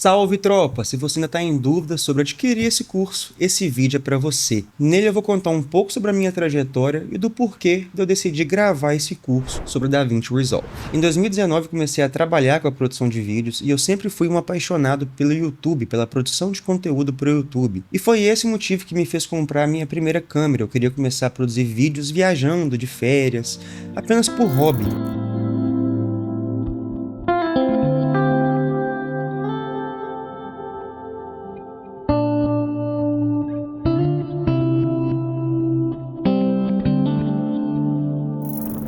Salve tropa! Se você ainda está em dúvida sobre adquirir esse curso, esse vídeo é para você. Nele eu vou contar um pouco sobre a minha trajetória e do porquê de eu decidir gravar esse curso sobre DaVinci Resolve. Em 2019 comecei a trabalhar com a produção de vídeos e eu sempre fui um apaixonado pelo YouTube, pela produção de conteúdo para o YouTube. E foi esse motivo que me fez comprar a minha primeira câmera. Eu queria começar a produzir vídeos viajando, de férias, apenas por hobby.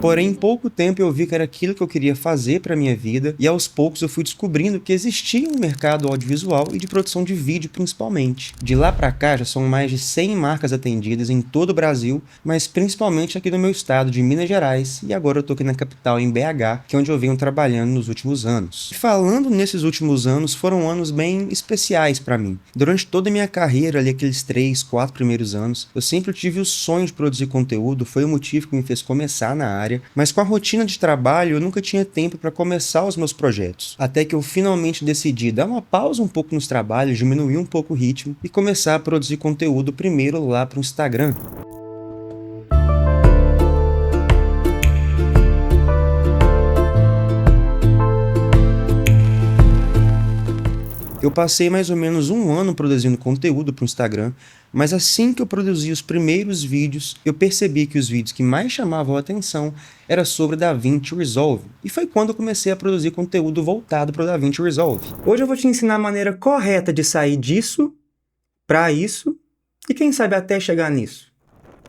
Porém, em pouco tempo eu vi que era aquilo que eu queria fazer para minha vida e aos poucos eu fui descobrindo que existia um mercado audiovisual e de produção de vídeo principalmente. De lá para cá já são mais de 100 marcas atendidas em todo o Brasil, mas principalmente aqui no meu estado de Minas Gerais, e agora eu tô aqui na capital, em BH, que é onde eu venho trabalhando nos últimos anos. E falando nesses últimos anos, foram anos bem especiais para mim. Durante toda a minha carreira, ali aqueles 3, 4 primeiros anos, eu sempre tive o sonho de produzir conteúdo, foi o motivo que me fez começar na área. Mas com a rotina de trabalho eu nunca tinha tempo para começar os meus projetos. Até que eu finalmente decidi dar uma pausa um pouco nos trabalhos, diminuir um pouco o ritmo e começar a produzir conteúdo primeiro lá para o Instagram. Eu passei mais ou menos um ano produzindo conteúdo para o Instagram, mas assim que eu produzi os primeiros vídeos, eu percebi que os vídeos que mais chamavam a atenção era sobre DaVinci Resolve. E foi quando eu comecei a produzir conteúdo voltado para o DaVinci Resolve. Hoje eu vou te ensinar a maneira correta de sair disso para isso e quem sabe até chegar nisso.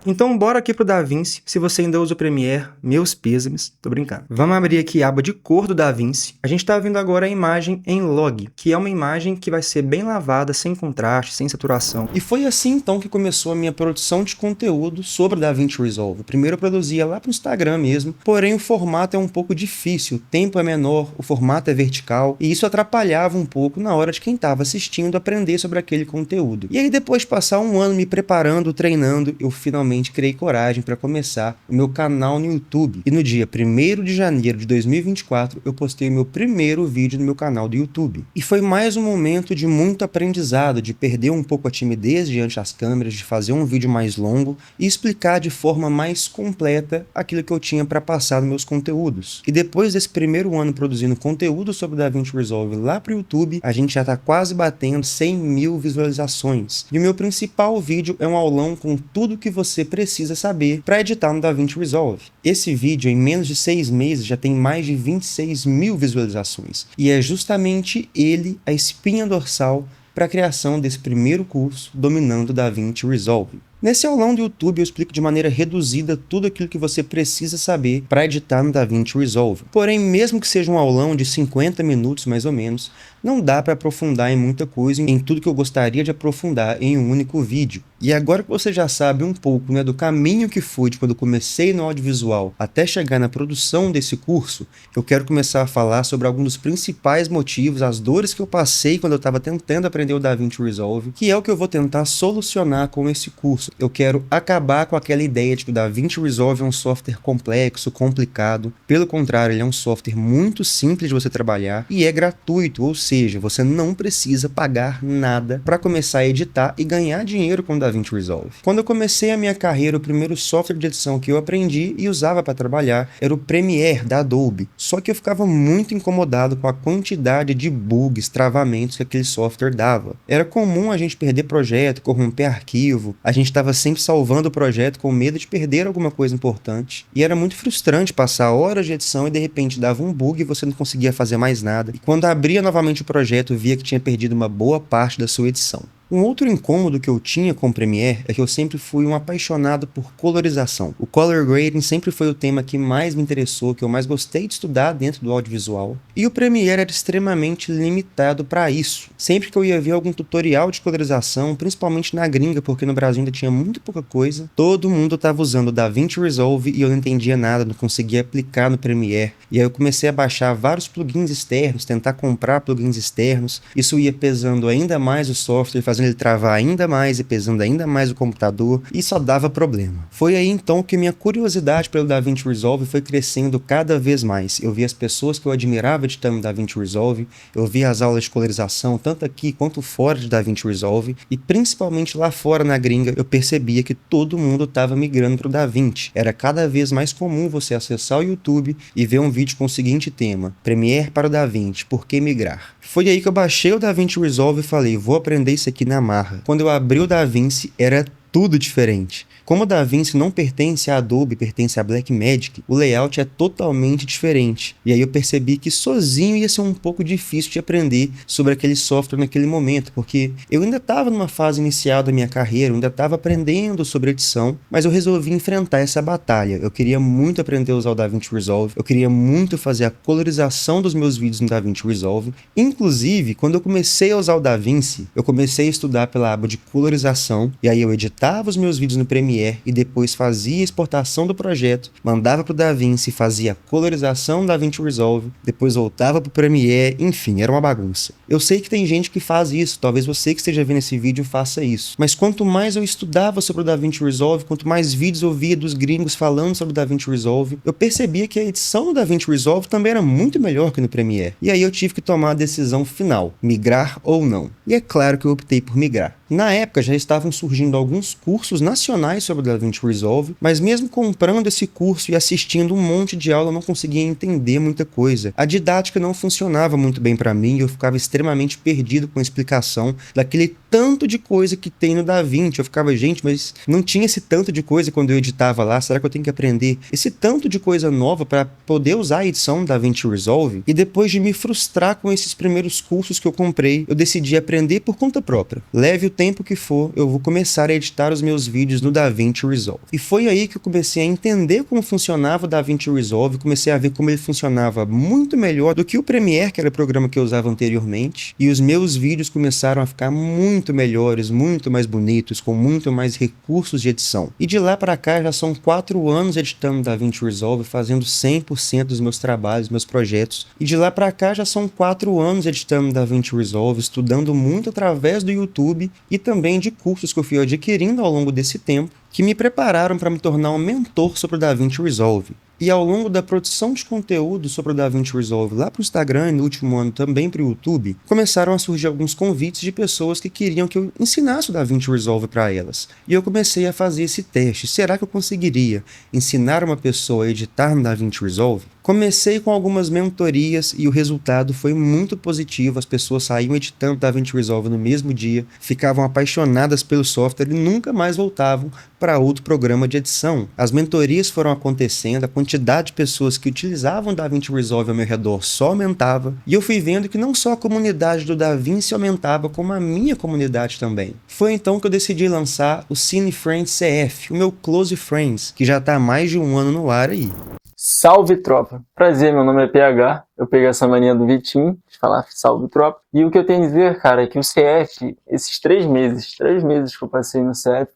Então bora aqui pro DaVinci. Se você ainda usa o Premiere, meus pêsames, tô brincando. Vamos abrir aqui a aba de cor do DaVinci. A gente tá vendo agora a imagem em log, que é uma imagem que vai ser bem lavada, sem contraste, sem saturação. E foi assim então que começou a minha produção de conteúdo sobre o DaVinci Resolve. Primeiro eu produzia lá pro Instagram mesmo, porém o formato é um pouco difícil, o tempo é menor, o formato é vertical, e isso atrapalhava um pouco na hora de quem tava assistindo aprender sobre aquele conteúdo. E aí depois de passar um ano me preparando, treinando, eu finalmente criei coragem para começar o meu canal no YouTube. E no dia 1º de janeiro de 2024, eu postei meu primeiro vídeo no meu canal do YouTube. E foi mais um momento de muito aprendizado, de perder um pouco a timidez diante das câmeras, de fazer um vídeo mais longo e explicar de forma mais completa aquilo que eu tinha para passar nos meus conteúdos. E depois desse primeiro ano produzindo conteúdo sobre o DaVinci Resolve lá para o YouTube, a gente já está quase batendo 100 mil visualizações. E o meu principal vídeo é um aulão com tudo que você precisa saber para editar no DaVinci Resolve. Esse vídeo, em menos de 6 meses, já tem mais de 26 mil visualizações. E é justamente ele a espinha dorsal para a criação desse primeiro curso dominando o DaVinci Resolve. Nesse aulão do YouTube eu explico de maneira reduzida tudo aquilo que você precisa saber para editar no DaVinci Resolve. Porém, mesmo que seja um aulão de 50 minutos mais ou menos, não dá para aprofundar em muita coisa, em tudo que eu gostaria de aprofundar em um único vídeo. E agora que você já sabe um pouco, do caminho que fui de quando comecei no audiovisual até chegar na produção desse curso, eu quero começar a falar sobre alguns dos principais motivos, as dores que eu passei quando eu estava tentando aprender o DaVinci Resolve, que é o que eu vou tentar solucionar com esse curso. Eu quero acabar com aquela ideia de que o DaVinci Resolve é um software complexo, complicado. Pelo contrário, ele é um software muito simples de você trabalhar e é gratuito, ou seja, você não precisa pagar nada para começar a editar e ganhar dinheiro com o DaVinci Resolve. Quando eu comecei a minha carreira, o primeiro software de edição que eu aprendi e usava para trabalhar era o Premiere da Adobe. Só que eu ficava muito incomodado com a quantidade de bugs, travamentos que aquele software dava. Era comum a gente perder projeto, corromper arquivo, a gente estava sempre salvando o projeto com medo de perder alguma coisa importante. E era muito frustrante passar horas de edição e de repente dava um bug e você não conseguia fazer mais nada. E quando abria novamente o projeto, via que tinha perdido uma boa parte da sua edição. Um outro incômodo que eu tinha com o Premiere é que eu sempre fui um apaixonado por colorização. O color grading sempre foi o tema que mais me interessou, que eu mais gostei de estudar dentro do audiovisual. E o Premiere era extremamente limitado para isso. Sempre que eu ia ver algum tutorial de colorização, principalmente na gringa, porque no Brasil ainda tinha muito pouca coisa, todo mundo estava usando o DaVinci Resolve e eu não entendia nada, não conseguia aplicar no Premiere. E aí eu comecei a baixar vários plugins externos, tentar comprar plugins externos. Isso ia pesando ainda mais o software, fazendo ele travar ainda mais e pesando ainda mais o computador, e só dava problema. Foi aí então que minha curiosidade pelo DaVinci Resolve foi crescendo cada vez mais. Eu vi as pessoas que eu admirava editando DaVinci Resolve, eu vi as aulas de colorização, tanto aqui quanto fora de DaVinci Resolve, e principalmente lá fora na gringa, eu percebia que todo mundo estava migrando para o DaVinci. Era cada vez mais comum você acessar o YouTube e ver um vídeo com o seguinte tema: Premiere para o DaVinci, por que migrar? Foi aí que eu baixei o DaVinci Resolve e falei, vou aprender isso aqui na marra. Quando eu abri o DaVinci, era tudo diferente. Como o DaVinci não pertence à Adobe, pertence à Blackmagic, o layout é totalmente diferente. E aí eu percebi que sozinho ia ser um pouco difícil de aprender sobre aquele software naquele momento, porque eu ainda estava numa fase inicial da minha carreira, eu ainda estava aprendendo sobre edição, mas eu resolvi enfrentar essa batalha. Eu queria muito aprender a usar o DaVinci Resolve, eu queria muito fazer a colorização dos meus vídeos no DaVinci Resolve. Inclusive, quando eu comecei a usar o DaVinci, eu comecei a estudar pela aba de colorização, e aí eu editava os meus vídeos no Premiere e depois fazia a exportação do projeto, mandava para o DaVinci, fazia a colorização do DaVinci Resolve, depois voltava para o Premiere, enfim, era uma bagunça. Eu sei que tem gente que faz isso, talvez você que esteja vendo esse vídeo faça isso, mas quanto mais eu estudava sobre o DaVinci Resolve, quanto mais vídeos eu via dos gringos falando sobre o DaVinci Resolve, eu percebia que a edição do DaVinci Resolve também era muito melhor que no Premiere. E aí eu tive que tomar a decisão final, migrar ou não. E é claro que eu optei por migrar. Na época já estavam surgindo alguns cursos nacionais sobre o DaVinci Resolve, mas mesmo comprando esse curso e assistindo um monte de aula eu não conseguia entender muita coisa. A didática não funcionava muito bem para mim e eu ficava extremamente perdido com a explicação daquele tanto de coisa que tem no DaVinci. Eu ficava, gente, mas não tinha esse tanto de coisa quando eu editava lá, será que eu tenho que aprender esse tanto de coisa nova para poder usar a edição do DaVinci Resolve? E depois de me frustrar com esses primeiros cursos que eu comprei, eu decidi aprender por conta própria. Leve o tempo que for, eu vou começar a editar os meus vídeos no DaVinci Resolve. E foi aí que eu comecei a entender como funcionava o DaVinci Resolve, comecei a ver como ele funcionava muito melhor do que o Premiere, que era o programa que eu usava anteriormente, e os meus vídeos começaram a ficar muito melhores, muito mais bonitos, com muito mais recursos de edição. E de lá para cá já são 4 anos editando DaVinci Resolve, fazendo 100% dos meus trabalhos, meus projetos. E de lá para cá já são 4 anos editando DaVinci Resolve, estudando muito através do YouTube e também de cursos que eu fui adquirindo ao longo desse tempo, que me prepararam para me tornar um mentor sobre o DaVinci Resolve. E ao longo da produção de conteúdo sobre o DaVinci Resolve lá para o Instagram e no último ano também para o YouTube, começaram a surgir alguns convites de pessoas que queriam que eu ensinasse o DaVinci Resolve para elas. E eu comecei a fazer esse teste. Será que eu conseguiria ensinar uma pessoa a editar no DaVinci Resolve? Comecei com algumas mentorias e o resultado foi muito positivo. As pessoas saíam editando DaVinci Resolve no mesmo dia, ficavam apaixonadas pelo software e nunca mais voltavam para outro programa de edição. As mentorias foram acontecendo, a quantidade de pessoas que utilizavam o DaVinci Resolve ao meu redor só aumentava, e eu fui vendo que não só a comunidade do DaVinci aumentava, como a minha comunidade também. Foi então que eu decidi lançar o Cine Friends CF, o meu Close Friends, que já está há mais de um ano no ar aí. Salve, tropa! Prazer, meu nome é PH, eu peguei essa mania do Vitinho, de falar salve, tropa. E o que eu tenho a dizer, cara, é que o CF, esses 3 meses que eu passei no CF,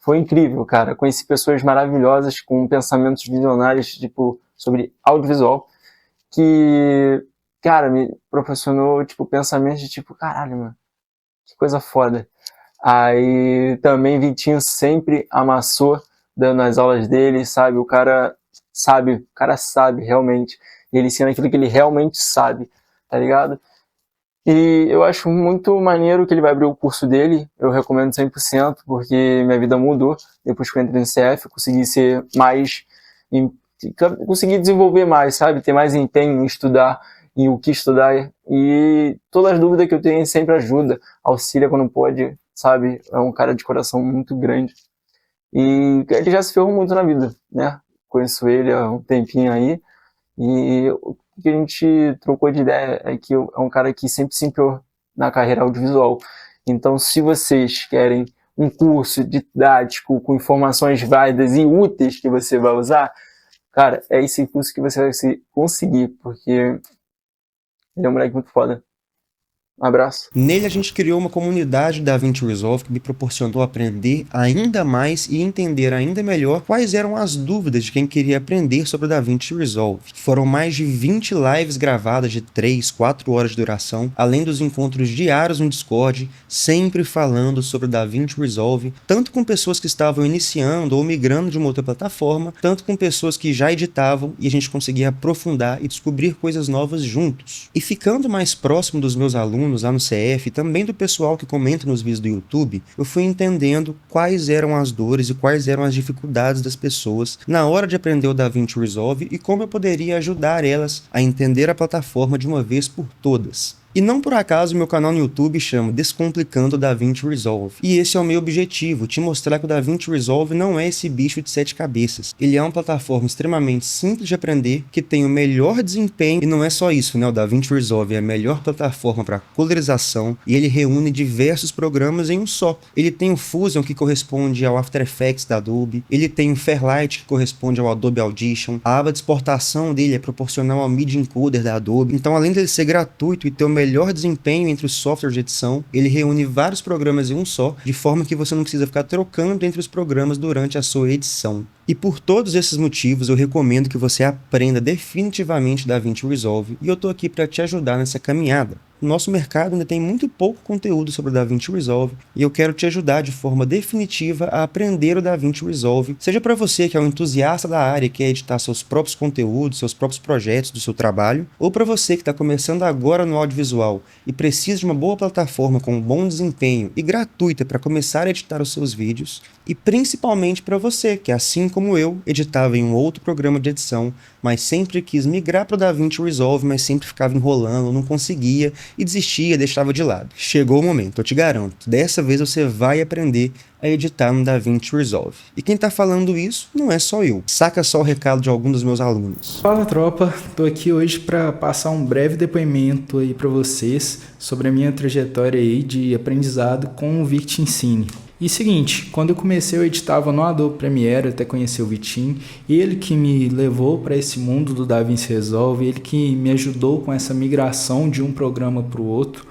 foi incrível, cara. Conheci pessoas maravilhosas com pensamentos visionários, tipo, sobre audiovisual, que, cara, me proporcionou, tipo, pensamentos de tipo, caralho, mano, que coisa foda. Aí também Vitinho sempre amassou dando as aulas dele, sabe? O cara sabe realmente. E ele ensina aquilo que ele realmente sabe, tá ligado? E eu acho muito maneiro que ele vai abrir o curso dele, eu recomendo 100%, porque minha vida mudou. Depois que eu entrei no CF, eu consegui ser mais, consegui desenvolver mais, sabe? Ter mais empenho em estudar, em o que estudar. E todas as dúvidas que eu tenho ele sempre ajuda, auxilia quando pode, sabe? É um cara de coração muito grande. E ele já se ferrou muito na vida, né? Conheço ele há um tempinho aí. E o que a gente trocou de ideia é que é um cara que sempre se empenhou na carreira audiovisual. Então, se vocês querem um curso didático com informações válidas e úteis que você vai usar, cara, é esse curso que você vai conseguir, porque ele é um moleque muito foda. Um abraço. Nele a gente criou uma comunidade da DaVinci Resolve que me proporcionou aprender ainda mais e entender ainda melhor quais eram as dúvidas de quem queria aprender sobre o DaVinci Resolve. Foram mais de 20 lives gravadas de 3, 4 horas de duração, além dos encontros diários no Discord, sempre falando sobre o DaVinci Resolve, tanto com pessoas que estavam iniciando ou migrando de uma outra plataforma, tanto com pessoas que já editavam, e a gente conseguia aprofundar e descobrir coisas novas juntos. E ficando mais próximo dos meus alunos lá no CF e também do pessoal que comenta nos vídeos do YouTube, eu fui entendendo quais eram as dores e quais eram as dificuldades das pessoas na hora de aprender o DaVinci Resolve e como eu poderia ajudar elas a entender a plataforma de uma vez por todas. E não por acaso meu canal no YouTube chama Descomplicando o DaVinci Resolve. E esse é o meu objetivo, te mostrar que o DaVinci Resolve não é esse bicho de 7 cabeças. Ele é uma plataforma extremamente simples de aprender, que tem o melhor desempenho, e não é só isso, né? O DaVinci Resolve é a melhor plataforma para colorização, e ele reúne diversos programas em um só. Ele tem o Fusion, que corresponde ao After Effects da Adobe, ele tem o Fairlight, que corresponde ao Adobe Audition, a aba de exportação dele é proporcional ao Media Encoder da Adobe. Então, além dele ser gratuito e ter o melhor desempenho entre os softwares de edição, ele reúne vários programas em um só, de forma que você não precisa ficar trocando entre os programas durante a sua edição. E por todos esses motivos, eu recomendo que você aprenda definitivamente DaVinci Resolve, e eu tô aqui para te ajudar nessa caminhada. O nosso mercado ainda tem muito pouco conteúdo sobre o DaVinci Resolve, e eu quero te ajudar de forma definitiva a aprender o DaVinci Resolve, seja para você que é um entusiasta da área e quer editar seus próprios conteúdos, seus próprios projetos do seu trabalho, ou para você que está começando agora no audiovisual e precisa de uma boa plataforma com um bom desempenho e gratuita para começar a editar os seus vídeos, e principalmente para você que, assim como eu, editava em um outro programa de edição, mas sempre quis migrar para o DaVinci Resolve, mas sempre ficava enrolando, não conseguia, e desistia, deixava de lado. Chegou o momento, eu te garanto, dessa vez você vai aprender a editar no DaVinci Resolve. E quem tá falando isso não é só eu. Saca só o recado de algum dos meus alunos. Fala tropa, tô aqui hoje para passar um breve depoimento aí para vocês sobre a minha trajetória aí de aprendizado com o Victim Cine. E seguinte, quando eu comecei eu editava no Adobe Premiere até conhecer o Vitim, ele que me levou para esse mundo do DaVinci Resolve, ele que me ajudou com essa migração de um programa para o outro.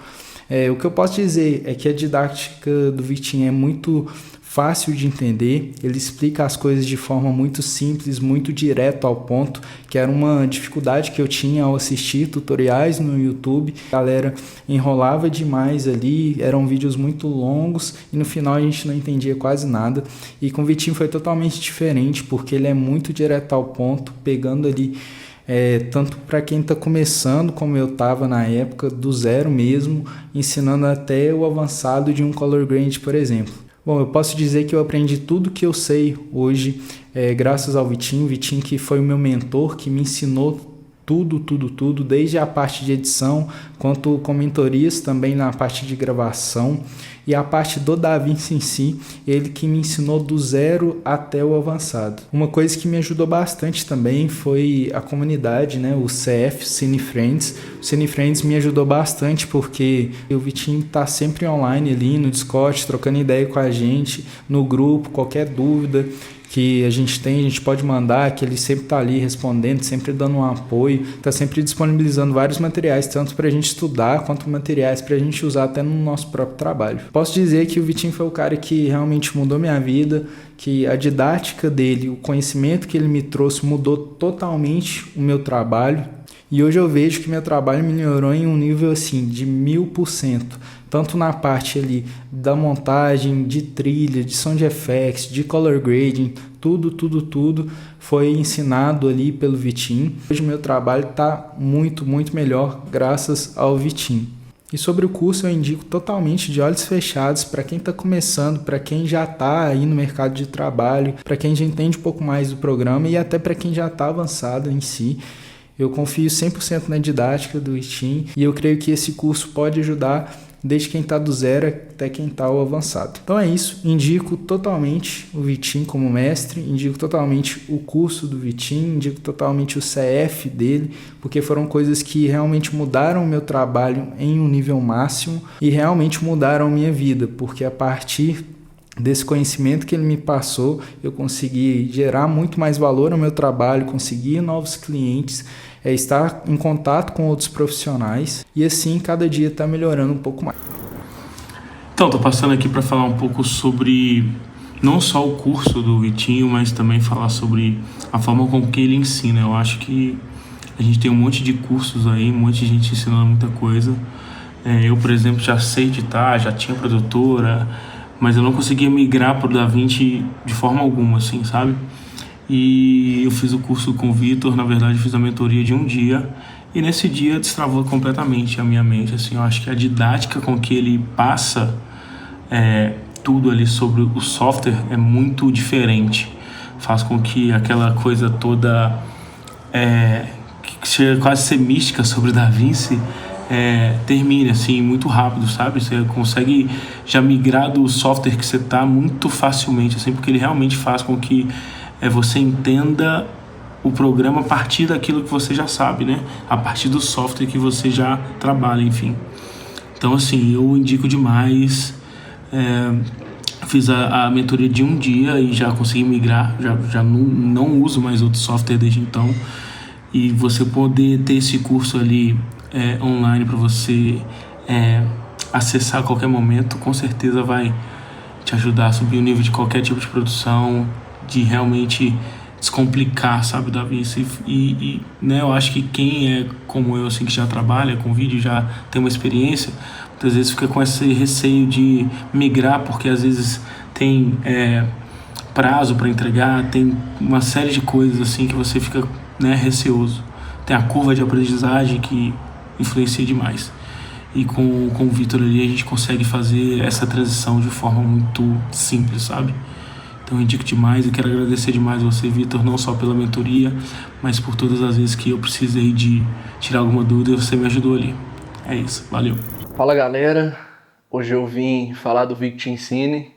O que eu posso dizer é que a didática do Vitim é muito fácil de entender, ele explica as coisas de forma muito simples, muito direto ao ponto, que era uma dificuldade que eu tinha ao assistir tutoriais no YouTube. A galera enrolava demais ali, eram vídeos muito longos e no final a gente não entendia quase nada. E com o Vitim foi totalmente diferente, porque ele é muito direto ao ponto, pegando ali tanto para quem está começando, como eu estava na época, do zero mesmo, ensinando até o avançado de um color grade, por exemplo. Bom, eu posso dizer que eu aprendi tudo que eu sei hoje graças ao Vitim que foi o meu mentor, que me ensinou tudo, desde a parte de edição, quanto com mentorias também na parte de gravação e a parte do DaVinci em si, ele que me ensinou do zero até o avançado. Uma coisa que me ajudou bastante também foi a comunidade, né? O CF, Cine Friends. O Cine Friends me ajudou bastante porque o Vitim tá sempre online ali no Discord, trocando ideia com a gente, no grupo, qualquer dúvida que a gente tem, a gente pode mandar, que ele sempre está ali respondendo, sempre dando um apoio, está sempre disponibilizando vários materiais, tanto para a gente estudar, quanto materiais para a gente usar até no nosso próprio trabalho. Posso dizer que o Vitim foi o cara que realmente mudou minha vida, que a didática dele, o conhecimento que ele me trouxe mudou totalmente o meu trabalho. E hoje eu vejo que meu trabalho melhorou em um nível assim de 1000%, tanto na parte ali da montagem, de trilha, de sound effects, de color grading, tudo foi ensinado ali pelo Vitim. Hoje meu trabalho está muito melhor graças ao Vitim. E sobre o curso eu indico totalmente de olhos fechados para quem está começando, para quem já está aí no mercado de trabalho, para quem já entende um pouco mais do programa e até para quem já está avançado em si. Eu confio 100% na didática do Vitim e eu creio que esse curso pode ajudar desde quem está do zero até quem está ao avançado. Então é isso, indico totalmente o Vitim como mestre, indico totalmente o curso do Vitim, indico totalmente o CF dele, porque foram coisas que realmente mudaram o meu trabalho em um nível máximo e realmente mudaram a minha vida, porque a partir desse conhecimento que ele me passou, eu consegui gerar muito mais valor ao meu trabalho, conseguir novos clientes, é estar em contato com outros profissionais e assim cada dia estar melhorando um pouco mais. Então, tô passando aqui para falar um pouco sobre não só o curso do Vitinho, mas também falar sobre a forma com que ele ensina. Eu acho que a gente tem um monte de cursos aí, um monte de gente ensinando muita coisa. Eu, por exemplo, já sei editar, já tinha produtora, mas eu não conseguia migrar para o DaVinci de forma alguma, assim, sabe? E eu fiz o curso com o Vitor, na verdade eu fiz a mentoria de um dia, e nesse dia destravou completamente a minha mente, assim. Eu acho que a didática com que ele passa tudo ali sobre o software é muito diferente. Faz com que aquela coisa toda que chega quase a ser mística sobre o DaVinci termine assim muito rápido, sabe? Você consegue já migrar do software que você está muito facilmente, assim, porque ele realmente faz com que você entenda o programa a partir daquilo que você já sabe, né? A partir do software que você já trabalha, enfim. Então, assim, eu indico demais. Fiz a mentoria de um dia e já consegui migrar, já não uso mais outro software desde então. E você poder ter esse curso ali online para você acessar a qualquer momento, com certeza vai te ajudar a subir o nível de qualquer tipo de produção, de realmente descomplicar, sabe, o DaVinci. E né, eu acho que quem é como eu, assim, que já trabalha com vídeo, já tem uma experiência, muitas vezes fica com esse receio de migrar, porque às vezes tem prazo para entregar, tem uma série de coisas assim que você fica, né, receoso. Tem a curva de aprendizagem que influencia demais. E com o Vitor ali a gente consegue fazer essa transição de forma muito simples, sabe? Então eu indico demais e quero agradecer demais você, Vitor, não só pela mentoria, mas por todas as vezes que eu precisei de tirar alguma dúvida, você me ajudou ali. É isso, valeu. Fala galera, hoje eu vim falar do Vict Ensine,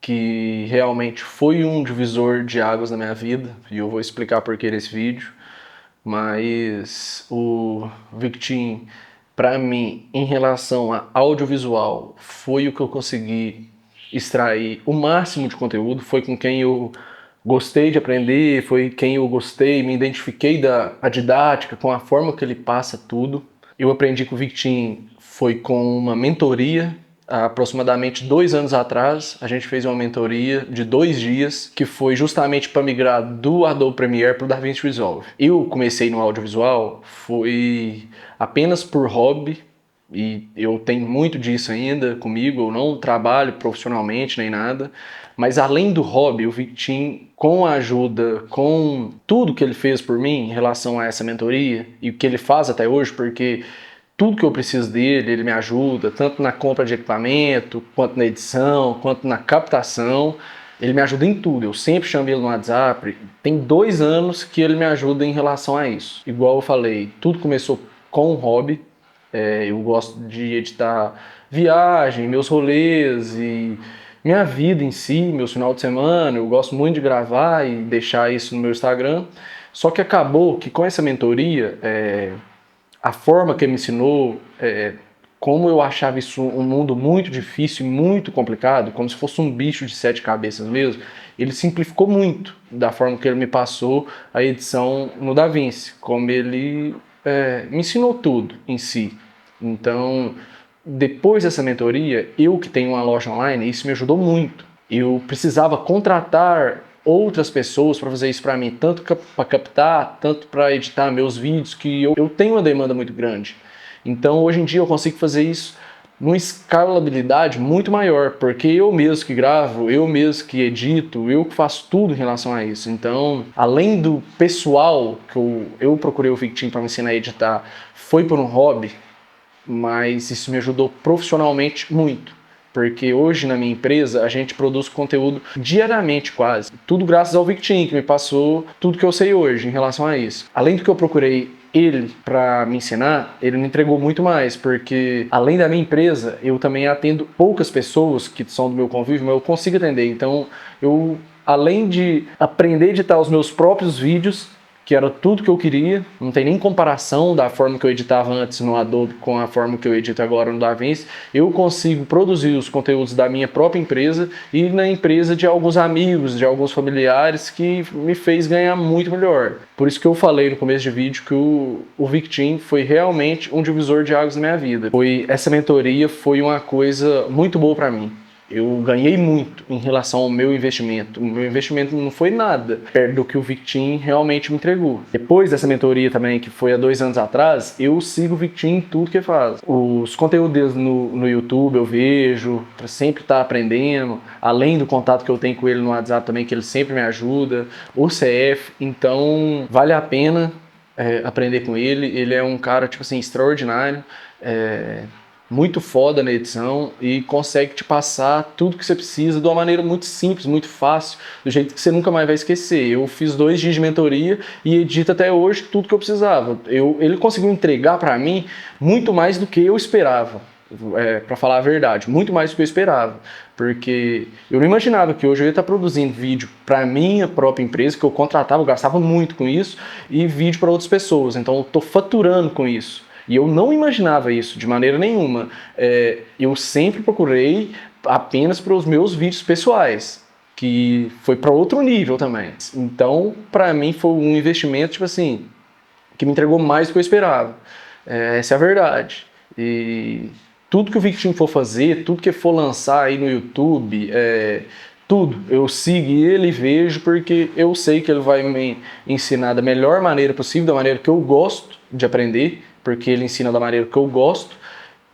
que realmente foi um divisor de águas na minha vida, e eu vou explicar por que nesse vídeo. Mas o Victim, para mim, em relação a audiovisual, foi o que eu consegui extrair o máximo de conteúdo, foi com quem eu gostei de aprender, foi quem eu gostei, me identifiquei a didática, com a forma que ele passa tudo. Eu aprendi com o Victim foi com uma mentoria. Há aproximadamente 2 anos atrás, a gente fez uma mentoria de 2 dias, que foi justamente para migrar do Adobe Premiere para o DaVinci Resolve. Eu comecei no audiovisual, foi apenas por hobby, e eu tenho muito disso ainda comigo, eu não trabalho profissionalmente nem nada, mas além do hobby, o Victim, com a ajuda, com tudo que ele fez por mim em relação a essa mentoria, e o que ele faz até hoje, porque tudo que eu preciso dele, ele me ajuda, tanto na compra de equipamento, quanto na edição, quanto na captação. Ele me ajuda em tudo, eu sempre chamo ele no WhatsApp. Tem 2 anos que ele me ajuda em relação a isso. Igual eu falei, tudo começou com um hobby. Eu gosto de editar viagem, meus rolês e minha vida em si, meus final de semana. Eu gosto muito de gravar e deixar isso no meu Instagram. Só que acabou que com essa mentoria, a forma que ele me ensinou, como eu achava isso um mundo muito difícil e muito complicado, como se fosse um bicho de 7 cabeças mesmo, ele simplificou muito da forma que ele me passou a edição no DaVinci, como ele me ensinou tudo em si. Então, depois dessa mentoria, eu que tenho uma loja online, isso me ajudou muito. Eu precisava contratar outras pessoas para fazer isso para mim, tanto para captar, tanto para editar meus vídeos, que eu tenho uma demanda muito grande. Então hoje em dia eu consigo fazer isso numa escalabilidade muito maior, porque eu mesmo que gravo, eu mesmo que edito, eu que faço tudo em relação a isso. Então, além do pessoal que eu procurei o Victim para me ensinar a editar, foi por um hobby, mas isso me ajudou profissionalmente muito. Porque hoje na minha empresa a gente produz conteúdo diariamente quase. Tudo graças ao Victim, que me passou tudo que eu sei hoje em relação a isso. Além do que eu procurei ele para me ensinar, ele me entregou muito mais, porque além da minha empresa, eu também atendo poucas pessoas que são do meu convívio, mas eu consigo atender. Então, eu, além de aprender a editar os meus próprios vídeos, que era tudo que eu queria, não tem nem comparação da forma que eu editava antes no Adobe com a forma que eu edito agora no DaVinci. Eu consigo produzir os conteúdos da minha própria empresa e na empresa de alguns amigos, de alguns familiares, que me fez ganhar muito melhor. Por isso que eu falei no começo de vídeo que o Victim foi realmente um divisor de águas na minha vida. Essa mentoria foi uma coisa muito boa para mim. Eu ganhei muito em relação ao meu investimento. O meu investimento não foi nada perto do que o Victim realmente me entregou. Depois dessa mentoria também, que foi há 2 anos atrás, eu sigo o Victim em tudo que ele faz. Os conteúdos deles no YouTube eu vejo, para sempre estar aprendendo, além do contato que eu tenho com ele no WhatsApp também, que ele sempre me ajuda, o CF, então vale a pena aprender com ele. Ele é um cara, tipo assim, extraordinário, muito foda na edição e consegue te passar tudo que você precisa de uma maneira muito simples, muito fácil, do jeito que você nunca mais vai esquecer. Eu fiz 2 dias de mentoria e edito até hoje tudo que eu precisava. Ele conseguiu entregar para mim muito mais do que eu esperava, para falar a verdade, muito mais do que eu esperava, porque eu não imaginava que hoje eu ia estar produzindo vídeo para minha própria empresa, que eu contratava, eu gastava muito com isso, e vídeo para outras pessoas, então eu estou faturando com isso. E eu não imaginava isso de maneira nenhuma. Eu sempre procurei apenas para os meus vídeos pessoais, que foi para outro nível também. Então, para mim, foi um investimento, tipo assim, que me entregou mais do que eu esperava. Essa é a verdade. E tudo que o Victim for fazer, tudo que for lançar aí no YouTube, tudo, eu sigo ele e vejo, porque eu sei que ele vai me ensinar da melhor maneira possível, da maneira que eu gosto de aprender, porque ele ensina da maneira que eu gosto,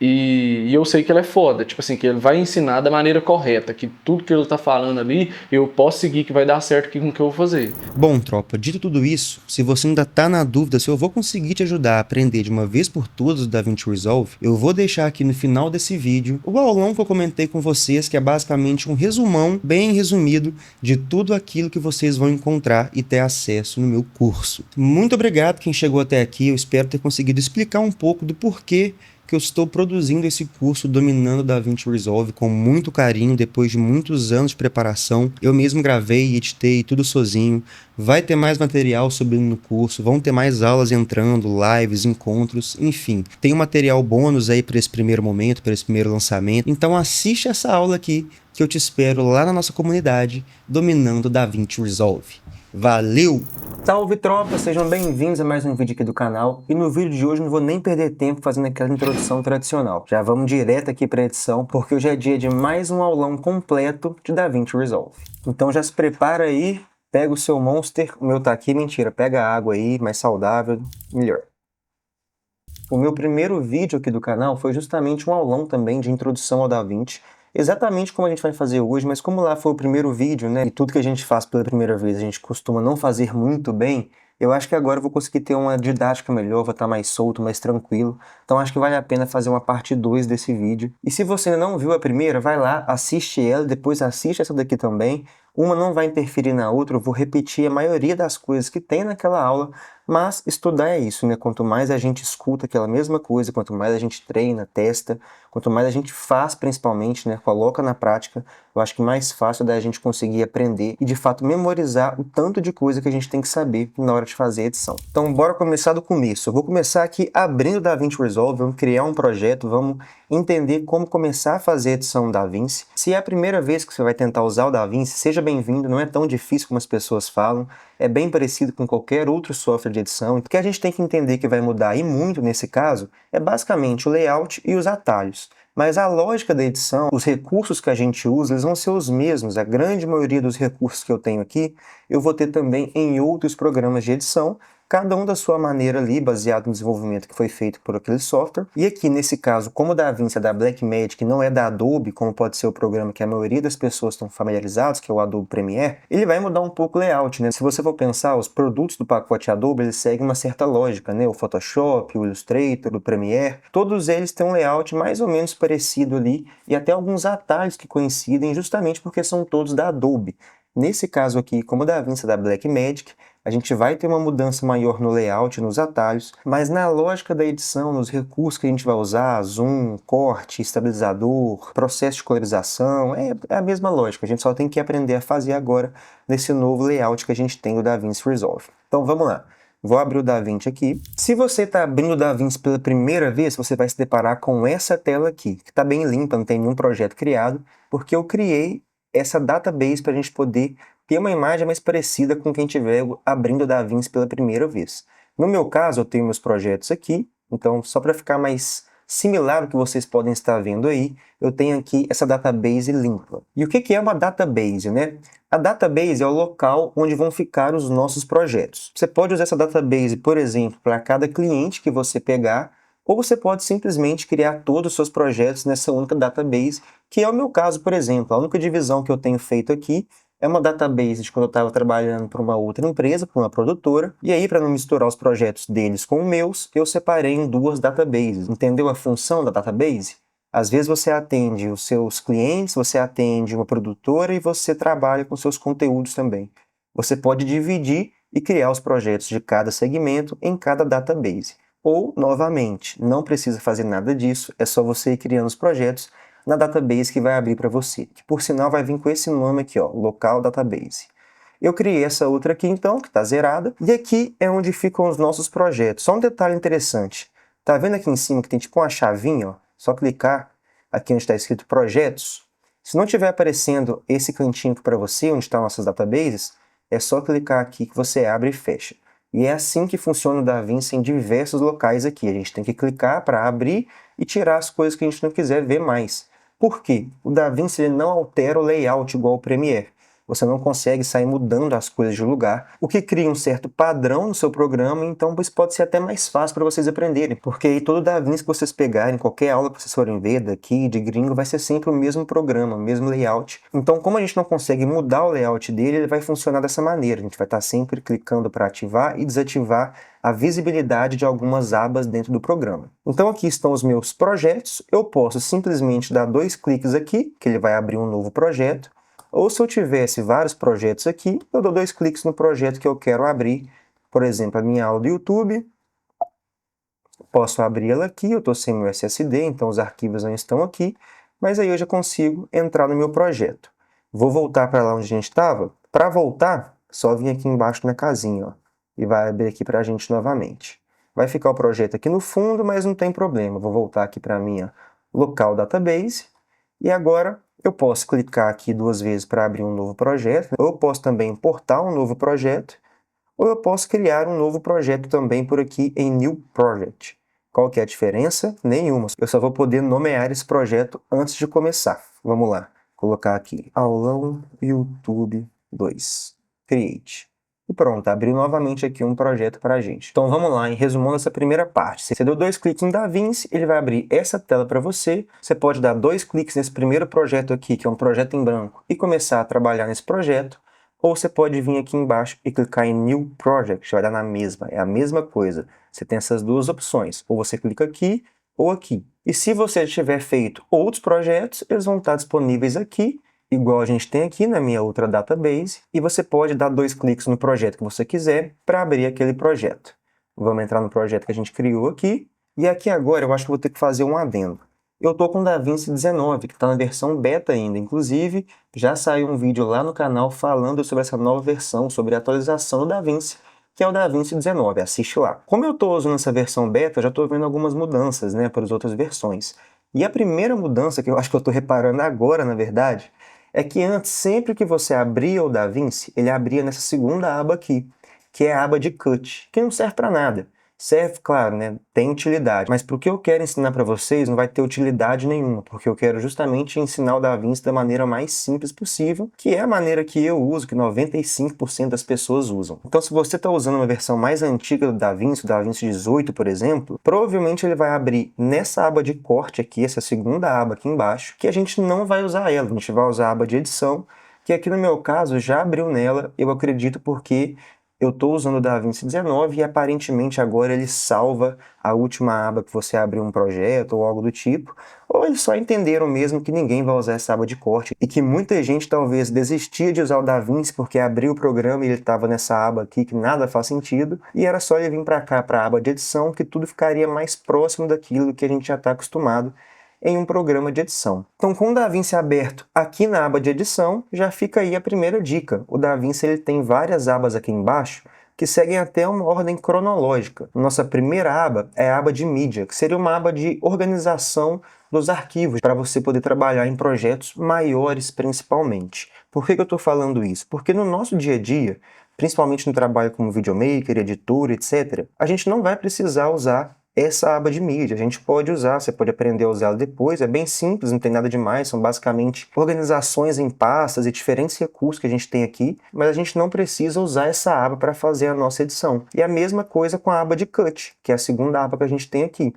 e eu sei que ele é foda, tipo assim, que ele vai ensinar da maneira correta, que tudo que ele tá falando ali, eu posso seguir, que vai dar certo com o que eu vou fazer. Bom, tropa, dito tudo isso, se você ainda tá na dúvida se eu vou conseguir te ajudar a aprender de uma vez por todas o DaVinci Resolve, eu vou deixar aqui no final desse vídeo o aulão que eu comentei com vocês, que é basicamente um resumão bem resumido de tudo aquilo que vocês vão encontrar e ter acesso no meu curso. Muito obrigado quem chegou até aqui, eu espero ter conseguido explicar um pouco do porquê que eu estou produzindo esse curso Dominando o DaVinci Resolve com muito carinho, depois de muitos anos de preparação. Eu mesmo gravei e editei tudo sozinho. Vai ter mais material subindo no curso, vão ter mais aulas entrando, lives, encontros, enfim. Tem um material bônus aí para esse primeiro momento, para esse primeiro lançamento. Então assiste essa aula aqui, que eu te espero lá na nossa comunidade, Dominando o DaVinci Resolve. Valeu! Salve tropa, sejam bem-vindos a mais um vídeo aqui do canal. E no vídeo de hoje não vou nem perder tempo fazendo aquela introdução tradicional. Já vamos direto aqui para a edição, porque hoje é dia de mais um aulão completo de DaVinci Resolve. Então já se prepara aí, pega o seu Monster, o meu tá aqui, mentira, pega a água aí, mais saudável, melhor. O meu primeiro vídeo aqui do canal foi justamente um aulão também de introdução ao DaVinci, exatamente como a gente vai fazer hoje, mas como lá foi o primeiro vídeo, né, e tudo que a gente faz pela primeira vez a gente costuma não fazer muito bem, eu acho que agora eu vou conseguir ter uma didática melhor, vou estar mais solto, mais tranquilo, então acho que vale a pena fazer uma parte 2 desse vídeo. E se você ainda não viu a primeira, vai lá, assiste ela, depois assiste essa daqui também. Uma não vai interferir na outra, eu vou repetir a maioria das coisas que tem naquela aula, mas estudar é isso, né? Quanto mais a gente escuta aquela mesma coisa, quanto mais a gente treina, testa, quanto mais a gente faz principalmente, né? Coloca na prática, eu acho que mais fácil da gente conseguir aprender e de fato memorizar o tanto de coisa que a gente tem que saber na hora de fazer a edição. Então bora começar do começo. Eu vou começar aqui abrindo o DaVinci Resolve, vamos criar um projeto, vamos entender como começar a fazer a edição DaVinci. Se é a primeira vez que você vai tentar usar o DaVinci, seja bem-vindo, não é tão difícil como as pessoas falam, é bem parecido com qualquer outro software de edição. O que a gente tem que entender que vai mudar e muito nesse caso é basicamente o layout e os atalhos. Mas a lógica da edição, os recursos que a gente usa, eles vão ser os mesmos. A grande maioria dos recursos que eu tenho aqui, eu vou ter também em outros programas de edição, cada um da sua maneira ali, baseado no desenvolvimento que foi feito por aquele software. E aqui, nesse caso, como o DaVinci é da Blackmagic, não é da Adobe, como pode ser o programa que a maioria das pessoas estão familiarizados, que é o Adobe Premiere, ele vai mudar um pouco o layout, né? Se você for pensar, os produtos do pacote Adobe, eles seguem uma certa lógica, né? O Photoshop, o Illustrator, o Premiere, todos eles têm um layout mais ou menos parecido ali, e até alguns atalhos que coincidem justamente porque são todos da Adobe. Nesse caso aqui, como o DaVinci é da Blackmagic, a gente vai ter uma mudança maior no layout, nos atalhos, mas na lógica da edição, nos recursos que a gente vai usar, zoom, corte, estabilizador, processo de colorização, é a mesma lógica, a gente só tem que aprender a fazer agora nesse novo layout que a gente tem do DaVinci Resolve. Então vamos lá. Vou abrir o DaVinci aqui. Se você está abrindo o DaVinci pela primeira vez, você vai se deparar com essa tela aqui, que está bem limpa, não tem nenhum projeto criado, porque eu criei essa database para a gente poder ter uma imagem mais parecida com quem estiver abrindo o DaVinci pela primeira vez. No meu caso, eu tenho meus projetos aqui, então só para ficar mais similar ao que vocês podem estar vendo aí, eu tenho aqui essa database limpa. E o que é uma database, né? A database é o local onde vão ficar os nossos projetos. Você pode usar essa database, por exemplo, para cada cliente que você pegar, ou você pode simplesmente criar todos os seus projetos nessa única database, que é o meu caso, por exemplo. A única divisão que eu tenho feito aqui é uma database de quando eu estava trabalhando para uma outra empresa, para uma produtora, e aí, para não misturar os projetos deles com os meus, eu separei em duas databases. Entendeu a função da database? Às vezes você atende os seus clientes, você atende uma produtora e você trabalha com seus conteúdos também. Você pode dividir e criar os projetos de cada segmento em cada database. Ou, novamente, não precisa fazer nada disso, é só você ir criando os projetos na database que vai abrir para você, que por sinal vai vir com esse nome aqui, ó, Local Database. Eu criei essa outra aqui então, que está zerada, e aqui é onde ficam os nossos projetos. Só um detalhe interessante, tá vendo aqui em cima que tem tipo uma chavinha, ó? Só clicar aqui onde está escrito Projetos. Se não estiver aparecendo esse cantinho aqui para você, onde estão nossas databases, é só clicar aqui que você abre e fecha. E é assim que funciona o DaVinci em diversos locais aqui. A gente tem que clicar para abrir e tirar as coisas que a gente não quiser ver mais. Por quê? O DaVinci ele não altera o layout igual o Premiere. Você não consegue sair mudando as coisas de lugar, o que cria um certo padrão no seu programa, então isso pode ser até mais fácil para vocês aprenderem, porque aí todo DaVinci que vocês pegarem, qualquer aula que vocês forem ver daqui, de gringo, vai ser sempre o mesmo programa, o mesmo layout. Então, como a gente não consegue mudar o layout dele, ele vai funcionar dessa maneira. A gente vai estar sempre clicando para ativar e desativar a visibilidade de algumas abas dentro do programa. Então aqui estão os meus projetos, eu posso simplesmente dar 2 cliques aqui, que ele vai abrir um novo projeto, ou se eu tivesse vários projetos aqui, eu dou 2 cliques no projeto que eu quero abrir, por exemplo, a minha aula do YouTube, posso abrir ela aqui, eu estou sem o SSD, então os arquivos não estão aqui, mas aí eu já consigo entrar no meu projeto. Vou voltar para lá onde a gente estava. Para voltar, só vir aqui embaixo na casinha, ó, e vai abrir aqui para a gente novamente. Vai ficar o projeto aqui no fundo, mas não tem problema. Vou voltar aqui para a minha Local Database, e agora eu posso clicar aqui 2 vezes para abrir um novo projeto, ou eu posso também importar um novo projeto, ou eu posso criar um novo projeto também por aqui em New Project. Qual que é a diferença? Nenhuma. Eu só vou poder nomear esse projeto antes de começar. Vamos lá. Vou colocar aqui Aulão YouTube 2. Create. E pronto, abriu novamente aqui um projeto para a gente. Então vamos lá, em resumando essa primeira parte. Você deu 2 cliques no DaVinci, ele vai abrir essa tela para você. Você pode dar 2 cliques nesse primeiro projeto aqui, que é um projeto em branco, e começar a trabalhar nesse projeto. Ou você pode vir aqui embaixo e clicar em New Project, vai dar na mesma, é a mesma coisa. Você tem essas duas opções, ou você clica aqui ou aqui. E se você tiver feito outros projetos, eles vão estar disponíveis aqui, igual a gente tem aqui na minha outra database, e você pode dar 2 cliques no projeto que você quiser para abrir aquele projeto. Vamos entrar no projeto que a gente criou aqui, e aqui agora eu acho que vou ter que fazer um adendo. Eu estou com o DaVinci 19, que está na versão beta ainda. Inclusive, já saiu um vídeo lá no canal falando sobre essa nova versão, sobre a atualização do DaVinci, que é o DaVinci 19. Assiste lá. Como eu estou usando essa versão beta, eu já estou vendo algumas mudanças, né, para as outras versões. E a primeira mudança, que eu acho que eu estou reparando agora, na verdade, é que antes, sempre que você abria o DaVinci, ele abria nessa segunda aba aqui, que é a aba de Cut, que não serve para nada. Serve, claro, né? Tem utilidade, mas para o que eu quero ensinar para vocês não vai ter utilidade nenhuma, porque eu quero justamente ensinar o DaVinci da maneira mais simples possível, que é a maneira que eu uso, que 95% das pessoas usam. Então, se você está usando uma versão mais antiga do DaVinci, o DaVinci 18, por exemplo, provavelmente ele vai abrir nessa aba de corte aqui, essa segunda aba aqui embaixo, que a gente não vai usar ela, a gente vai usar a aba de edição, que aqui no meu caso já abriu nela, eu acredito porque eu estou usando o DaVinci 19 e aparentemente agora ele salva a última aba que você abriu um projeto ou algo do tipo, ou eles só entenderam mesmo que ninguém vai usar essa aba de corte e que muita gente talvez desistia de usar o DaVinci porque abriu o programa e ele estava nessa aba aqui que nada faz sentido e era só ele vir para cá, para a aba de edição, que tudo ficaria mais próximo daquilo que a gente já está acostumado em um programa de edição. Então, com o DaVinci aberto aqui na aba de edição, já fica aí a primeira dica. O DaVinci ele tem várias abas aqui embaixo, que seguem até uma ordem cronológica. Nossa primeira aba é a aba de mídia, que seria uma aba de organização dos arquivos, para você poder trabalhar em projetos maiores principalmente. Por que eu estou falando isso? Porque no nosso dia a dia, principalmente no trabalho como videomaker, editor, etc., a gente não vai precisar usar essa aba de mídia. A gente pode usar, você pode aprender a usá-la depois, é bem simples, não tem nada demais, são basicamente organizações em pastas e diferentes recursos que a gente tem aqui, mas a gente não precisa usar essa aba para fazer a nossa edição. E a mesma coisa com a aba de Cut, que é a segunda aba que a gente tem aqui.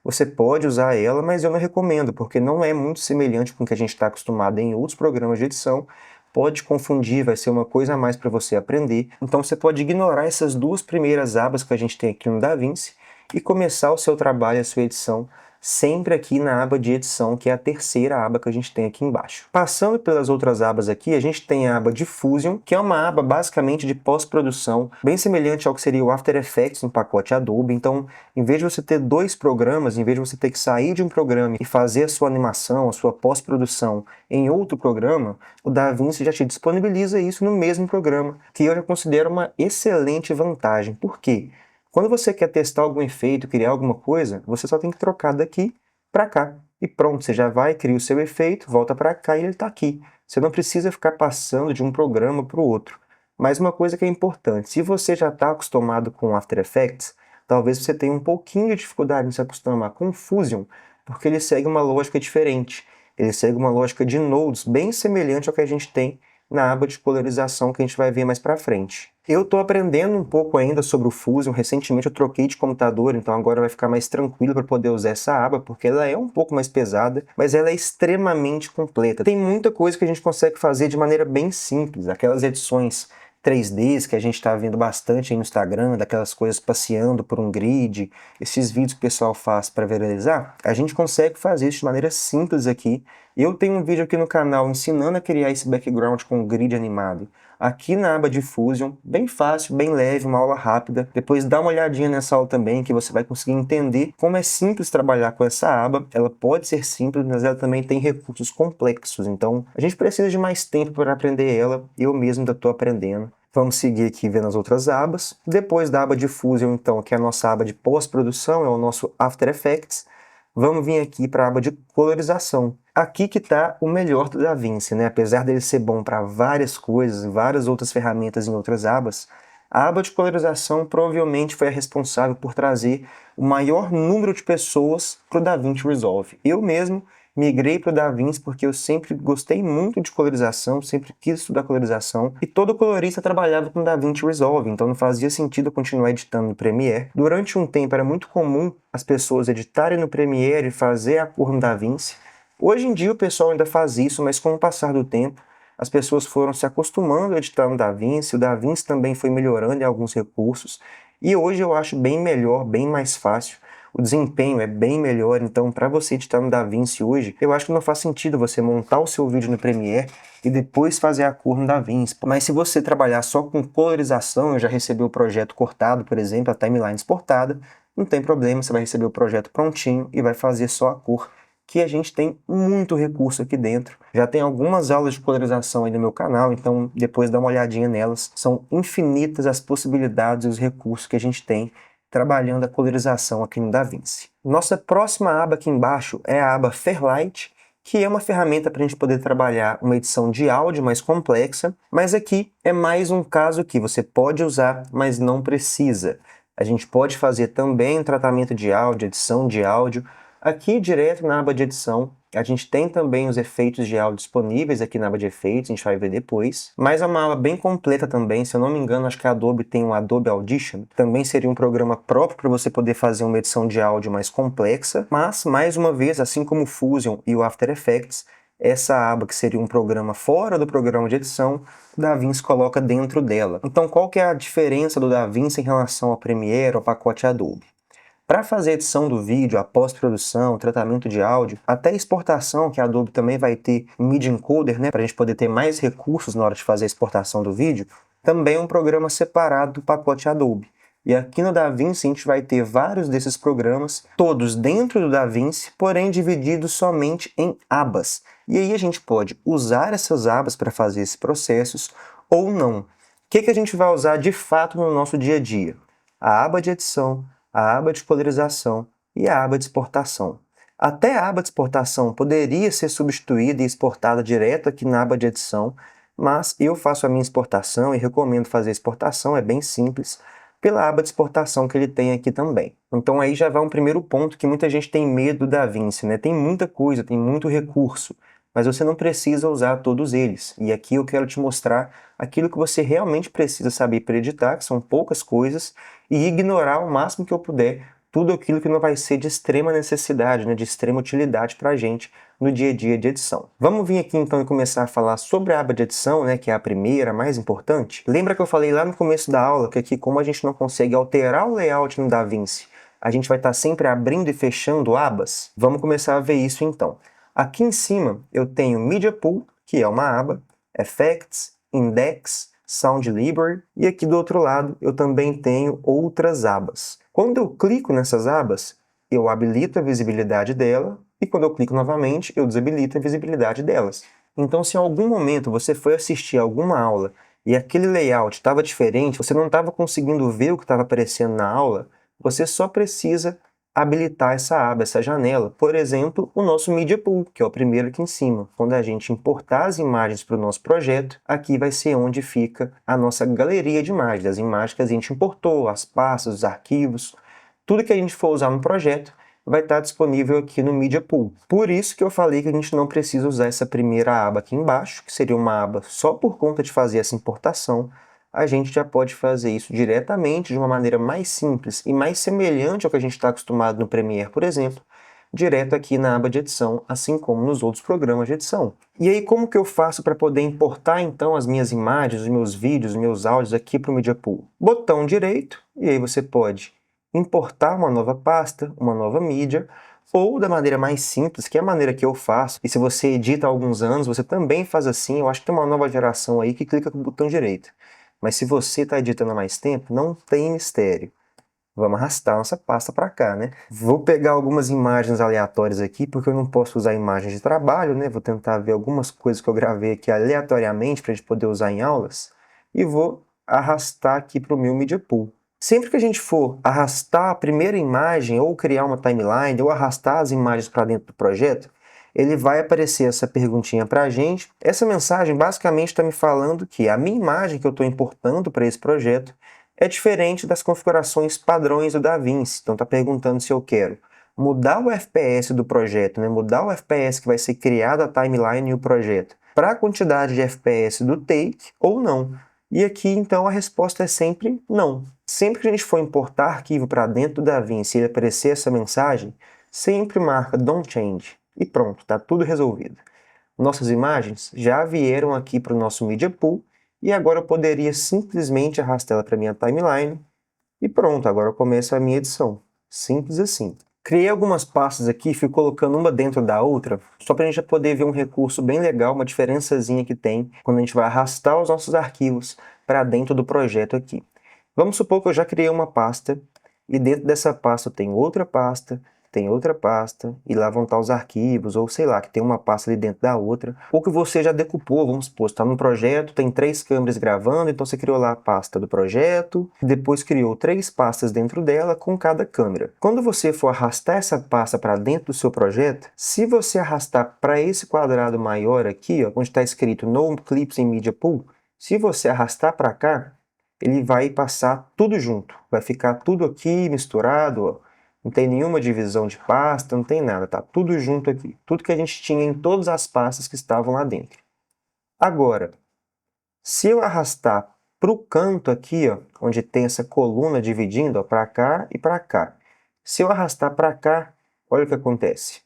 Você pode usar ela, mas eu não recomendo, porque não é muito semelhante com o que a gente está acostumado em outros programas de edição. Pode confundir, vai ser uma coisa a mais para você aprender. Então você pode ignorar essas duas primeiras abas que a gente tem aqui no DaVinci e começar o seu trabalho, a sua edição, sempre aqui na aba de edição, que é a terceira aba que a gente tem aqui embaixo. Passando pelas outras abas aqui, a gente tem a aba de Fusion, que é uma aba basicamente de pós-produção, bem semelhante ao que seria o After Effects no pacote Adobe. Então, em vez de você ter dois programas, em vez de você ter que sair de um programa e fazer a sua animação, a sua pós-produção em outro programa, o DaVinci já te disponibiliza isso no mesmo programa, que eu já considero uma excelente vantagem. Por quê? Quando você quer testar algum efeito, criar alguma coisa, você só tem que trocar daqui para cá. E pronto, você já vai, cria o seu efeito, volta para cá e ele está aqui. Você não precisa ficar passando de um programa para o outro. Mas uma coisa que é importante, se você já está acostumado com After Effects, talvez você tenha um pouquinho de dificuldade em se acostumar com o Fusion, porque ele segue uma lógica diferente. Ele segue uma lógica de nodes bem semelhante ao que a gente tem na aba de colorização que a gente vai ver mais para frente. Eu estou aprendendo um pouco ainda sobre o Fusion. Recentemente eu troquei de computador, então agora vai ficar mais tranquilo para poder usar essa aba, porque ela é um pouco mais pesada, mas ela é extremamente completa. Tem muita coisa que a gente consegue fazer de maneira bem simples. Aquelas edições 3Ds que a gente está vendo bastante aí no Instagram, daquelas coisas passeando por um grid, esses vídeos que o pessoal faz para viralizar, a gente consegue fazer isso de maneira simples aqui. Eu tenho um vídeo aqui no canal ensinando a criar esse background com o grid animado aqui na aba de Fusion, bem fácil, bem leve, uma aula rápida. Depois dá uma olhadinha nessa aula também, que você vai conseguir entender como é simples trabalhar com essa aba. Ela pode ser simples, mas ela também tem recursos complexos, então a gente precisa de mais tempo para aprender ela. Eu mesmo ainda estou aprendendo. Vamos seguir aqui vendo as outras abas. Depois da aba de Fusion, então, que é a nossa aba de pós-produção, é o nosso After Effects, vamos vir aqui para a aba de colorização. Aqui que está o melhor do DaVinci, né? Apesar dele ser bom para várias coisas, várias outras ferramentas em outras abas, a aba de colorização provavelmente foi a responsável por trazer o maior número de pessoas para o DaVinci Resolve. Eu mesmo migrei para o DaVinci porque eu sempre gostei muito de colorização, sempre quis estudar colorização, e todo colorista trabalhava com o DaVinci Resolve, então não fazia sentido eu continuar editando no Premiere. Durante um tempo era muito comum as pessoas editarem no Premiere e fazer a cor no DaVinci. Hoje em dia o pessoal ainda faz isso, mas com o passar do tempo, as pessoas foram se acostumando a editar no DaVinci, o DaVinci também foi melhorando em alguns recursos, e hoje eu acho bem melhor, bem mais fácil. O desempenho é bem melhor, então para você editar no DaVinci hoje, eu acho que não faz sentido você montar o seu vídeo no Premiere e depois fazer a cor no DaVinci. Mas se você trabalhar só com colorização, eu já recebi o projeto cortado, por exemplo, a timeline exportada, não tem problema, você vai receber o projeto prontinho e vai fazer só a cor, que a gente tem muito recurso aqui dentro. Já tem algumas aulas de colorização aí no meu canal, então depois dá uma olhadinha nelas. São infinitas as possibilidades e os recursos que a gente tem trabalhando a colorização aqui no DaVinci. Nossa próxima aba aqui embaixo é a aba Fairlight, que é uma ferramenta para a gente poder trabalhar uma edição de áudio mais complexa, mas aqui é mais um caso que você pode usar, mas não precisa. A gente pode fazer também tratamento de áudio, edição de áudio. Aqui, direto na aba de edição, a gente tem também os efeitos de áudio disponíveis aqui na aba de efeitos, a gente vai ver depois. Mas é uma aba bem completa também, se eu não me engano, acho que a Adobe tem um Adobe Audition, também seria um programa próprio para você poder fazer uma edição de áudio mais complexa. Mas, mais uma vez, assim como o Fusion e o After Effects, essa aba que seria um programa fora do programa de edição, o DaVinci coloca dentro dela. Então, qual que é a diferença do DaVinci em relação ao Premiere, ao pacote Adobe? Para fazer edição do vídeo, a pós-produção, tratamento de áudio, até exportação, que a Adobe também vai ter Media Encoder, né, para a gente poder ter mais recursos na hora de fazer a exportação do vídeo, também é um programa separado do pacote Adobe. E aqui no DaVinci a gente vai ter vários desses programas, todos dentro do DaVinci, porém divididos somente em abas. E aí a gente pode usar essas abas para fazer esses processos ou não. que a gente vai usar de fato no nosso dia a dia? A aba de edição, a aba de colorização e a aba de exportação. Até a aba de exportação poderia ser substituída e exportada direto aqui na aba de edição, mas eu faço a minha exportação e recomendo fazer a exportação, é bem simples, pela aba de exportação que ele tem aqui também. Então aí já vai um primeiro ponto que muita gente tem medo do DaVinci, né? Tem muita coisa, tem muito recurso, mas você não precisa usar todos eles. E aqui eu quero te mostrar aquilo que você realmente precisa saber para editar, que são poucas coisas, e ignorar o máximo que eu puder tudo aquilo que não vai ser de extrema necessidade, né, de extrema utilidade para a gente no dia a dia de edição. Vamos vir aqui então e começar a falar sobre a aba de edição, né, que é a primeira, a mais importante. Lembra que eu falei lá no começo da aula que aqui, como a gente não consegue alterar o layout no DaVinci, a gente vai estar sempre abrindo e fechando abas? Vamos começar a ver isso então. Aqui em cima eu tenho Media Pool, que é uma aba, Effects, Index, Sound Library, e aqui do outro lado eu também tenho outras abas. Quando eu clico nessas abas, eu habilito a visibilidade dela, e quando eu clico novamente, eu desabilito a visibilidade delas. Então, se em algum momento você foi assistir alguma aula e aquele layout estava diferente, você não estava conseguindo ver o que estava aparecendo na aula, você só precisa habilitar essa aba, essa janela. Por exemplo, o nosso Media Pool, que é o primeiro aqui em cima. Quando a gente importar as imagens para o nosso projeto, aqui vai ser onde fica a nossa galeria de imagens, as imagens que a gente importou, as pastas, os arquivos, tudo que a gente for usar no projeto vai estar disponível aqui no Media Pool. Por isso que eu falei que a gente não precisa usar essa primeira aba aqui embaixo, que seria uma aba só por conta de fazer essa importação. A gente já pode fazer isso diretamente, de uma maneira mais simples e mais semelhante ao que a gente está acostumado no Premiere, por exemplo, direto aqui na aba de edição, assim como nos outros programas de edição. E aí, como que eu faço para poder importar, então, as minhas imagens, os meus vídeos, os meus áudios aqui para o Media Pool? Botão direito, e aí você pode importar uma nova pasta, uma nova mídia, ou da maneira mais simples, que é a maneira que eu faço, e se você edita há alguns anos, você também faz assim. Eu acho que tem uma nova geração aí que clica com o botão direito. Mas se você está editando há mais tempo, não tem mistério. Vamos arrastar nossa pasta para cá, né? Vou pegar algumas imagens aleatórias aqui, porque eu não posso usar imagens de trabalho, né? Vou tentar ver algumas coisas que eu gravei aqui aleatoriamente para a gente poder usar em aulas. E vou arrastar aqui para o meu Media Pool. Sempre que a gente for arrastar a primeira imagem, ou criar uma timeline, ou arrastar as imagens para dentro do projeto, ele vai aparecer essa perguntinha para a gente. Essa mensagem basicamente está me falando que a minha imagem que eu estou importando para esse projeto é diferente das configurações padrões do DaVinci. Então está perguntando se eu quero mudar o FPS do projeto, né? Mudar o FPS que vai ser criado a timeline e o projeto para a quantidade de FPS do take ou não. E aqui então a resposta é sempre não. Sempre que a gente for importar arquivo para dentro do DaVinci e ele aparecer essa mensagem, sempre marca Don't Change. E pronto, está tudo resolvido. Nossas imagens já vieram aqui para o nosso Media Pool e agora eu poderia simplesmente arrastá-la para a minha timeline e pronto, agora eu começo a minha edição. Simples assim. Criei algumas pastas aqui, fui colocando uma dentro da outra, só para a gente poder ver um recurso bem legal, uma diferençazinha que tem quando a gente vai arrastar os nossos arquivos para dentro do projeto aqui. Vamos supor que eu já criei uma pasta e dentro dessa pasta eu tenho outra pasta, e lá vão estar os arquivos, ou sei lá, que tem uma pasta ali dentro da outra, ou que você já decupou, vamos supor, está num projeto, tem 3 câmeras gravando, então você criou lá a pasta do projeto, depois criou 3 pastas dentro dela com cada câmera. Quando você for arrastar essa pasta para dentro do seu projeto, se você arrastar para esse quadrado maior aqui, ó, onde está escrito No Clips in Media Pool, se você arrastar para cá, ele vai passar tudo junto, vai ficar tudo aqui misturado, ó. Não tem nenhuma divisão de pasta, não tem nada, tá tudo junto aqui. Tudo que a gente tinha em todas as pastas que estavam lá dentro. Agora, se eu arrastar para o canto aqui, ó, onde tem essa coluna dividindo para cá e para cá. Se eu arrastar para cá, olha o que acontece.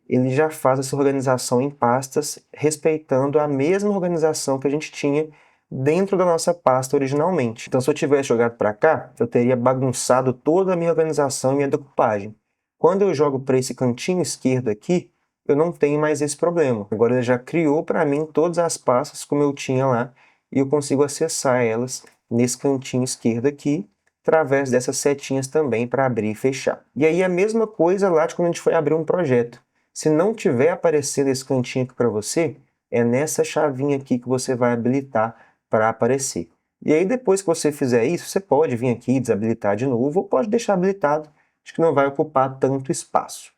Ele já faz essa organização em pastas, respeitando a mesma organização que a gente tinha dentro da nossa pasta originalmente. Então, se eu tivesse jogado para cá, eu teria bagunçado toda a minha organização e minha decupagem. Quando eu jogo para esse cantinho esquerdo aqui, eu não tenho mais esse problema. Agora ele já criou para mim todas as pastas como eu tinha lá, e eu consigo acessar elas nesse cantinho esquerdo aqui, através dessas setinhas também para abrir e fechar. E aí a mesma coisa lá de quando a gente foi abrir um projeto. Se não tiver aparecendo esse cantinho aqui para você, é nessa chavinha aqui que você vai habilitar para aparecer. E aí depois que você fizer isso, você pode vir aqui e desabilitar de novo, ou pode deixar habilitado, acho que não vai ocupar tanto espaço.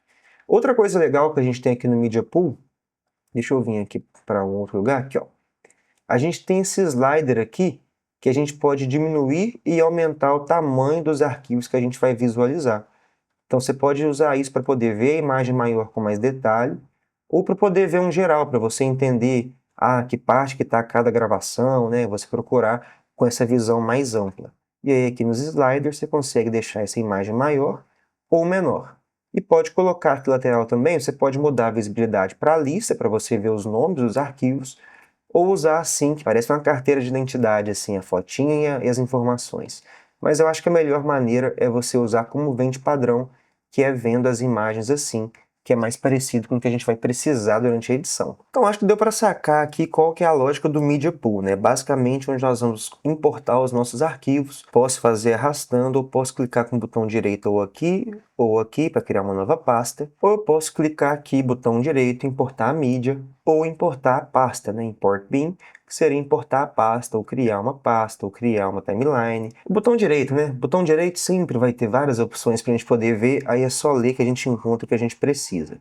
Outra coisa legal que a gente tem aqui no Media Pool, deixa eu vir aqui para um outro lugar, aqui ó. A gente tem esse slider aqui, que a gente pode diminuir e aumentar o tamanho dos arquivos que a gente vai visualizar. Então você pode usar isso para poder ver a imagem maior com mais detalhe, ou para poder ver um geral, para você entender que parte que está cada gravação, né? Você procurar com essa visão mais ampla. E aí aqui nos sliders você consegue deixar essa imagem maior ou menor. E pode colocar aqui lateral também, você pode mudar a visibilidade para a lista, para você ver os nomes dos arquivos, ou usar assim, que parece uma carteira de identidade, assim, a fotinha e as informações. Mas eu acho que a melhor maneira é você usar como vem de padrão, que é vendo as imagens assim, que é mais parecido com o que a gente vai precisar durante a edição. Então acho que deu para sacar aqui qual que é a lógica do Media Pool, né? Basicamente onde nós vamos importar os nossos arquivos, posso fazer arrastando ou posso clicar com o botão direito ou aqui para criar uma nova pasta, ou eu posso clicar aqui, botão direito, importar a mídia, ou importar a pasta, né? Import bin, que seria importar a pasta, ou criar uma pasta, ou criar uma timeline. O botão direito, né? O botão direito sempre vai ter várias opções para a gente poder ver, aí é só ler que a gente encontra o que a gente precisa.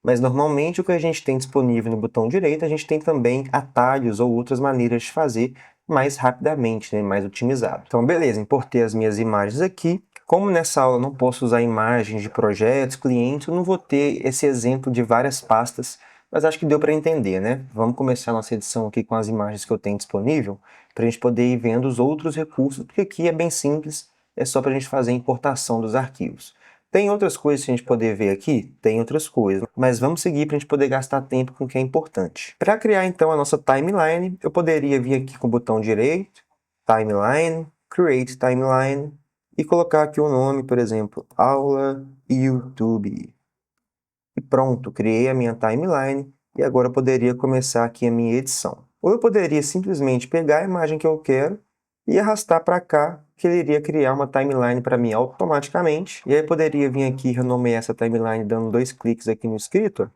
Mas normalmente o que a gente tem disponível no botão direito, a gente tem também atalhos ou outras maneiras de fazer mais rapidamente, né? Mais otimizado. Então beleza, importei as minhas imagens aqui. Como nessa aula eu não posso usar imagens de projetos, clientes, eu não vou ter esse exemplo de várias pastas, mas acho que deu para entender, né? Vamos começar a nossa edição aqui com as imagens que eu tenho disponível, para a gente poder ir vendo os outros recursos, porque aqui é bem simples, é só para a gente fazer a importação dos arquivos. Tem outras coisas que a gente poder ver aqui? Tem outras coisas, mas vamos seguir para a gente poder gastar tempo com o que é importante. Para criar então a nossa timeline, eu poderia vir aqui com o botão direito, Timeline, Create Timeline, e colocar aqui o nome, por exemplo, Aula YouTube. E pronto, criei a minha timeline e agora eu poderia começar aqui a minha edição. Ou eu poderia simplesmente pegar a imagem que eu quero e arrastar para cá, que ele iria criar uma timeline para mim automaticamente. E aí eu poderia vir aqui e renomear essa timeline dando 2 cliques aqui no escrito,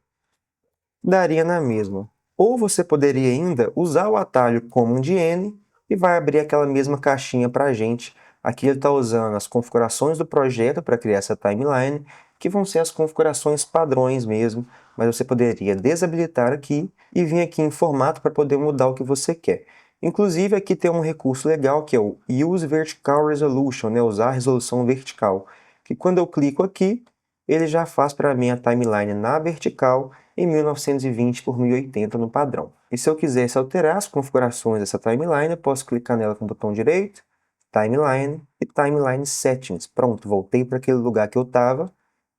daria na mesma. Ou você poderia ainda usar o atalho Command N e vai abrir aquela mesma caixinha para a gente. Aqui ele está usando as configurações do projeto para criar essa timeline, que vão ser as configurações padrões mesmo, mas você poderia desabilitar aqui e vir aqui em formato para poder mudar o que você quer. Inclusive aqui tem um recurso legal que é o Use Vertical Resolution, né? Usar a resolução vertical, que quando eu clico aqui, ele já faz para mim a timeline na vertical em 1920 por 1080 no padrão. E se eu quisesse alterar as configurações dessa timeline, eu posso clicar nela com o botão direito, Timeline e Timeline Settings. Pronto, voltei para aquele lugar que eu estava.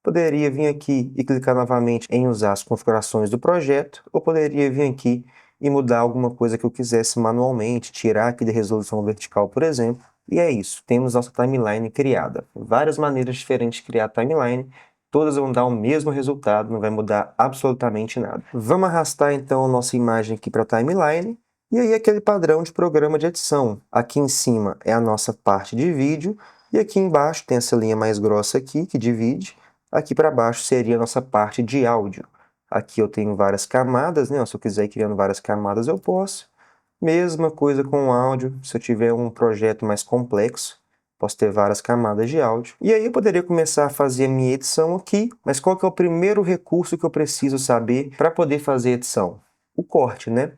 Poderia vir aqui e clicar novamente em usar as configurações do projeto, ou poderia vir aqui e mudar alguma coisa que eu quisesse manualmente, tirar aqui da resolução vertical, por exemplo. E é isso, temos nossa timeline criada. Várias maneiras diferentes de criar timeline, todas vão dar o mesmo resultado, não vai mudar absolutamente nada. Vamos arrastar então a nossa imagem aqui para a timeline, e aí aquele padrão de programa de edição. Aqui em cima é a nossa parte de vídeo, e aqui embaixo tem essa linha mais grossa aqui, que divide. Aqui para baixo seria a nossa parte de áudio. Aqui eu tenho várias camadas, né? Se eu quiser ir criando várias camadas eu posso. Mesma coisa com o áudio, se eu tiver um projeto mais complexo, posso ter várias camadas de áudio. E aí eu poderia começar a fazer a minha edição aqui, mas qual que é o primeiro recurso que eu preciso saber para poder fazer a edição? O corte, né?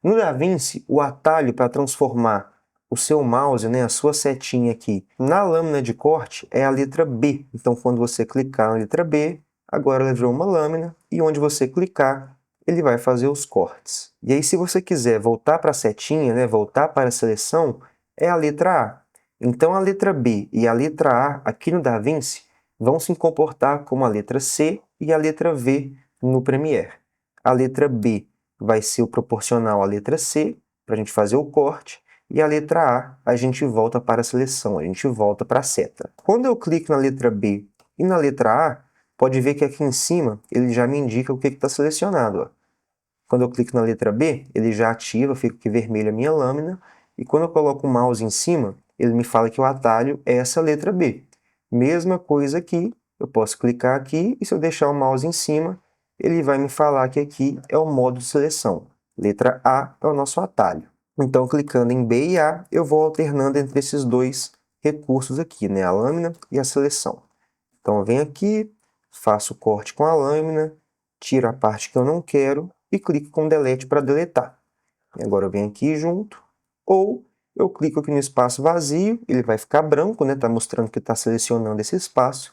No DaVinci, o atalho para transformar o seu mouse, né, a sua setinha aqui, na lâmina de corte é a letra B. Então, quando você clicar na letra B, agora ela virou uma lâmina, e onde você clicar, ele vai fazer os cortes. E aí, se você quiser voltar para a setinha, né, voltar para a seleção, é a letra A. Então, a letra B e a letra A, aqui no DaVinci, vão se comportar como a letra C e a letra V no Premiere. A letra B vai ser o proporcional à letra C, para a gente fazer o corte, e a letra A, a gente volta para a seleção, a gente volta para a seta. Quando eu clico na letra B e na letra A, pode ver que aqui em cima ele já me indica o que está selecionado. Ó. Quando eu clico na letra B, ele já ativa, fica aqui vermelho a minha lâmina, e quando eu coloco o mouse em cima, ele me fala que o atalho é essa letra B. Mesma coisa aqui, eu posso clicar aqui, e se eu deixar o mouse em cima, ele vai me falar que aqui é o modo de seleção. Letra A é o nosso atalho. Então, clicando em B e A, eu vou alternando entre esses dois recursos aqui, né? A lâmina e a seleção. Então, eu venho aqui, faço o corte com a lâmina, tiro a parte que eu não quero e clico com Delete para deletar. E agora eu venho aqui junto, ou eu clico aqui no espaço vazio, ele vai ficar branco, né? Tá mostrando que está selecionando esse espaço,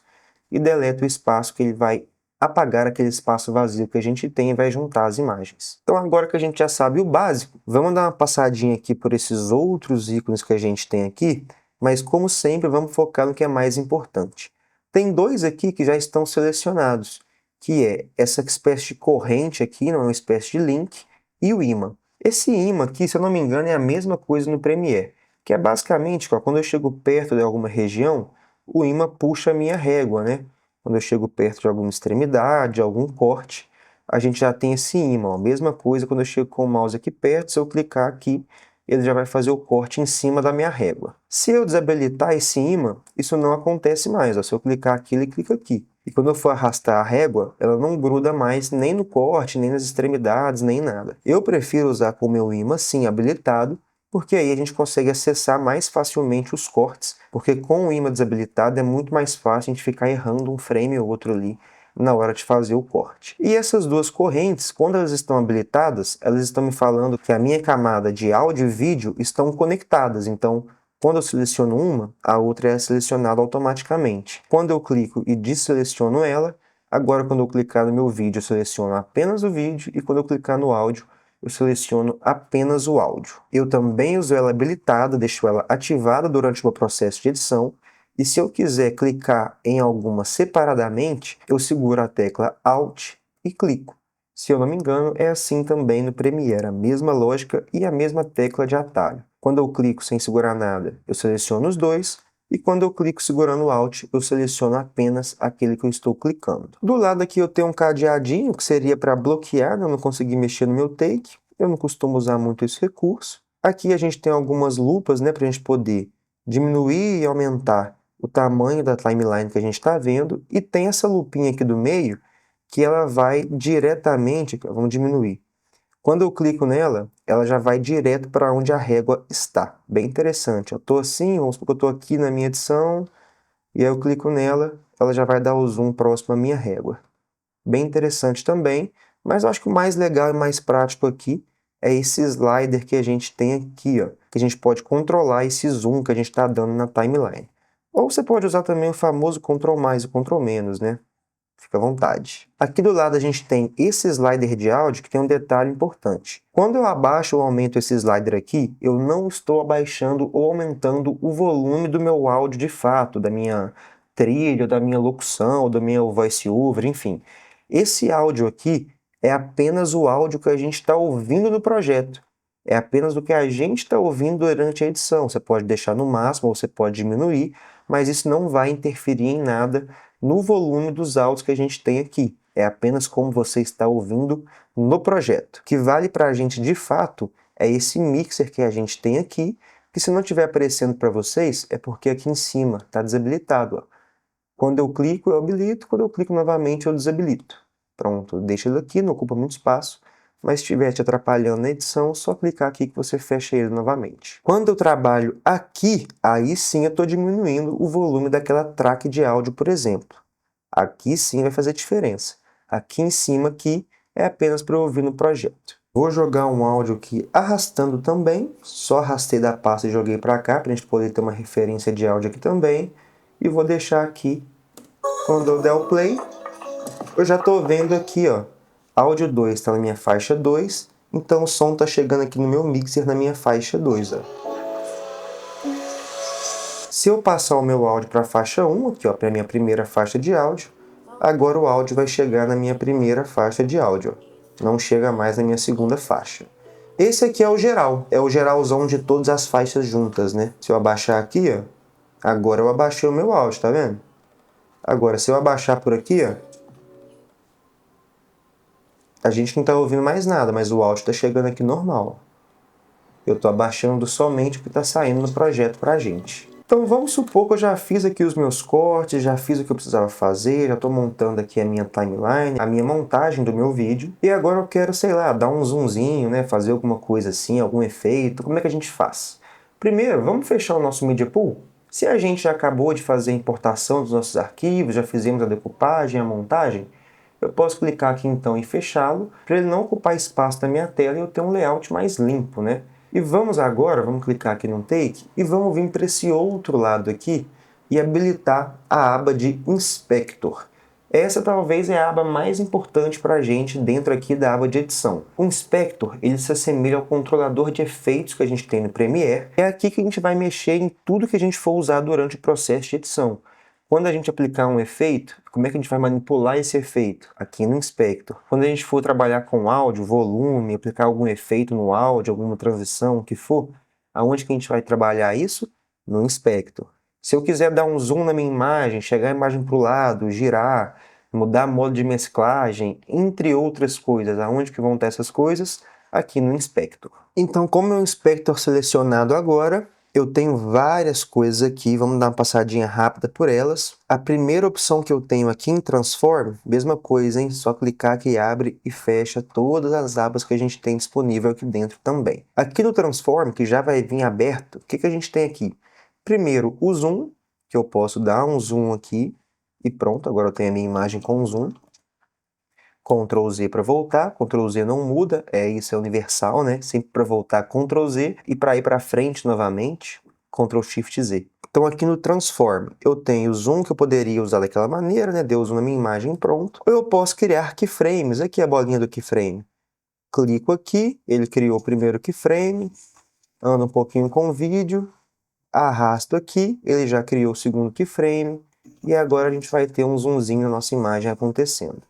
e deleto o espaço que ele vai apagar aquele espaço vazio que a gente tem e vai juntar as imagens. Então agora que a gente já sabe o básico, vamos dar uma passadinha aqui por esses outros ícones que a gente tem aqui, mas como sempre vamos focar no que é mais importante. Tem dois aqui que já estão selecionados, que é essa espécie de corrente aqui, não é uma espécie de link, e o imã. Esse imã aqui, se eu não me engano, é a mesma coisa no Premiere, que é basicamente, ó, quando eu chego perto de alguma região, o imã puxa a minha régua, né? Quando eu chego perto de alguma extremidade, algum corte, a gente já tem esse imã. A mesma coisa quando eu chego com o mouse aqui perto, se eu clicar aqui, ele já vai fazer o corte em cima da minha régua. Se eu desabilitar esse imã, isso não acontece mais. Ó. Se eu clicar aqui, ele clica aqui. E quando eu for arrastar a régua, ela não gruda mais nem no corte, nem nas extremidades, nem nada. Eu prefiro usar com o meu imã assim habilitado, porque aí a gente consegue acessar mais facilmente os cortes, porque com o imã desabilitado é muito mais fácil a gente ficar errando um frame ou outro ali na hora de fazer o corte. E essas duas correntes, quando elas estão habilitadas, elas estão me falando que a minha camada de áudio e vídeo estão conectadas, então quando eu seleciono uma, a outra é selecionada automaticamente. Quando eu clico e desseleciono ela, agora quando eu clicar no meu vídeo, eu seleciono apenas o vídeo, e quando eu clicar no áudio, eu seleciono apenas o áudio. Eu também uso ela habilitada, deixo ela ativada durante o meu processo de edição, e se eu quiser clicar em alguma separadamente, eu seguro a tecla Alt e clico. Se eu não me engano, é assim também no Premiere, a mesma lógica e a mesma tecla de atalho. Quando eu clico sem segurar nada, eu seleciono os dois, e quando eu clico segurando o Alt, eu seleciono apenas aquele que eu estou clicando. Do lado aqui eu tenho um cadeadinho, que seria para bloquear, né? Eu não consegui mexer no meu take, eu não costumo usar muito esse recurso. Aqui a gente tem algumas lupas, né, para a gente poder diminuir e aumentar o tamanho da timeline que a gente está vendo, e tem essa lupinha aqui do meio, que ela vai diretamente, vamos diminuir. Quando eu clico nela, ela já vai direto para onde a régua está. Bem interessante. Eu estou assim, vamos supor que eu estou aqui na minha edição, e aí eu clico nela, ela já vai dar o zoom próximo à minha régua. Bem interessante também, mas eu acho que o mais legal e mais prático aqui é esse slider que a gente tem aqui, ó, que a gente pode controlar esse zoom que a gente está dando na timeline. Ou você pode usar também o famoso Ctrl mais e Ctrl menos, né? Fica à vontade. Aqui do lado a gente tem esse slider de áudio que tem um detalhe importante. Quando eu abaixo ou aumento esse slider aqui, eu não estou abaixando ou aumentando o volume do meu áudio de fato, da minha trilha, da minha locução, do meu voice-over, enfim. Esse áudio aqui é apenas o áudio que a gente está ouvindo no projeto. É apenas o que a gente está ouvindo durante a edição. Você pode deixar no máximo ou você pode diminuir, mas isso não vai interferir em nada no volume dos áudios que a gente tem aqui. É apenas como você está ouvindo no projeto. O que vale para a gente de fato é esse mixer que a gente tem aqui, que se não estiver aparecendo para vocês, é porque aqui em cima está desabilitado. Ó. Quando eu clico, eu habilito, quando eu clico novamente, eu desabilito. Pronto, deixa ele aqui, não ocupa muito espaço, mas se estiver te atrapalhando na edição, só clicar aqui que você fecha ele novamente. Quando eu trabalho aqui, aí sim eu estou diminuindo o volume daquela track de áudio, por exemplo. Aqui sim vai fazer diferença. Aqui em cima aqui é apenas para eu ouvir no projeto. Vou jogar um áudio aqui arrastando também, só arrastei da pasta e joguei para cá, para a gente poder ter uma referência de áudio aqui também. E vou deixar aqui, quando eu der o play, eu já estou vendo aqui, ó. Áudio 2 está na minha faixa 2, então o som está chegando aqui no meu mixer na minha faixa 2. Ó. Se eu passar o meu áudio para a faixa 1, aqui para a minha primeira faixa de áudio, agora o áudio vai chegar na minha primeira faixa de áudio. Ó. Não chega mais na minha segunda faixa. Esse aqui é o geral, é o geralzão de todas as faixas juntas, né? Se eu abaixar aqui, ó, agora eu abaixei o meu áudio, tá vendo? Agora, se eu abaixar por aqui, ó, a gente não está ouvindo mais nada, mas o áudio está chegando aqui normal. Eu estou abaixando somente o que está saindo no projeto para a gente. Então vamos supor que eu já fiz aqui os meus cortes, já fiz o que eu precisava fazer, já estou montando aqui a minha timeline, a minha montagem do meu vídeo. E agora eu quero, sei lá, dar um zoomzinho, né? Fazer alguma coisa assim, algum efeito. Como é que a gente faz? Primeiro, vamos fechar o nosso Media Pool? Se a gente já acabou de fazer a importação dos nossos arquivos, já fizemos a decupagem, a montagem, eu posso clicar aqui então em fechá-lo, para ele não ocupar espaço na minha tela e eu ter um layout mais limpo, né? E vamos agora, vamos clicar aqui no Take e vamos vir para esse outro lado aqui e habilitar a aba de Inspector. Essa talvez é a aba mais importante para a gente dentro aqui da aba de edição. O Inspector, ele se assemelha ao controlador de efeitos que a gente tem no Premiere. É aqui que a gente vai mexer em tudo que a gente for usar durante o processo de edição. Quando a gente aplicar um efeito, como é que a gente vai manipular esse efeito? Aqui no Inspector. Quando a gente for trabalhar com áudio, volume, aplicar algum efeito no áudio, alguma transição, o que for, aonde que a gente vai trabalhar isso? No Inspector. Se eu quiser dar um zoom na minha imagem, chegar a imagem para o lado, girar, mudar modo de mesclagem, entre outras coisas, aonde que vão ter essas coisas? Aqui no Inspector. Então, como é o Inspector selecionado agora, eu tenho várias coisas aqui, vamos dar uma passadinha rápida por elas. A primeira opção que eu tenho aqui em Transform, mesma coisa, hein? Só clicar que abre e fecha todas as abas que a gente tem disponível aqui dentro também. Aqui no Transform, que já vai vir aberto, o que que a gente tem aqui? Primeiro, o zoom, que eu posso dar um zoom aqui e pronto, agora eu tenho a minha imagem com zoom. Ctrl Z para voltar, Ctrl Z não muda, isso é universal, né? Sempre para voltar, Ctrl Z, e para ir para frente novamente, Ctrl Shift Z. Então aqui no Transform, eu tenho o zoom que eu poderia usar daquela maneira, né? Deu zoom na minha imagem, pronto. Ou eu posso criar keyframes, aqui a bolinha do keyframe. Clico aqui, ele criou o primeiro keyframe, ando um pouquinho com o vídeo, arrasto aqui, ele já criou o segundo keyframe, e agora a gente vai ter um zoomzinho na nossa imagem acontecendo.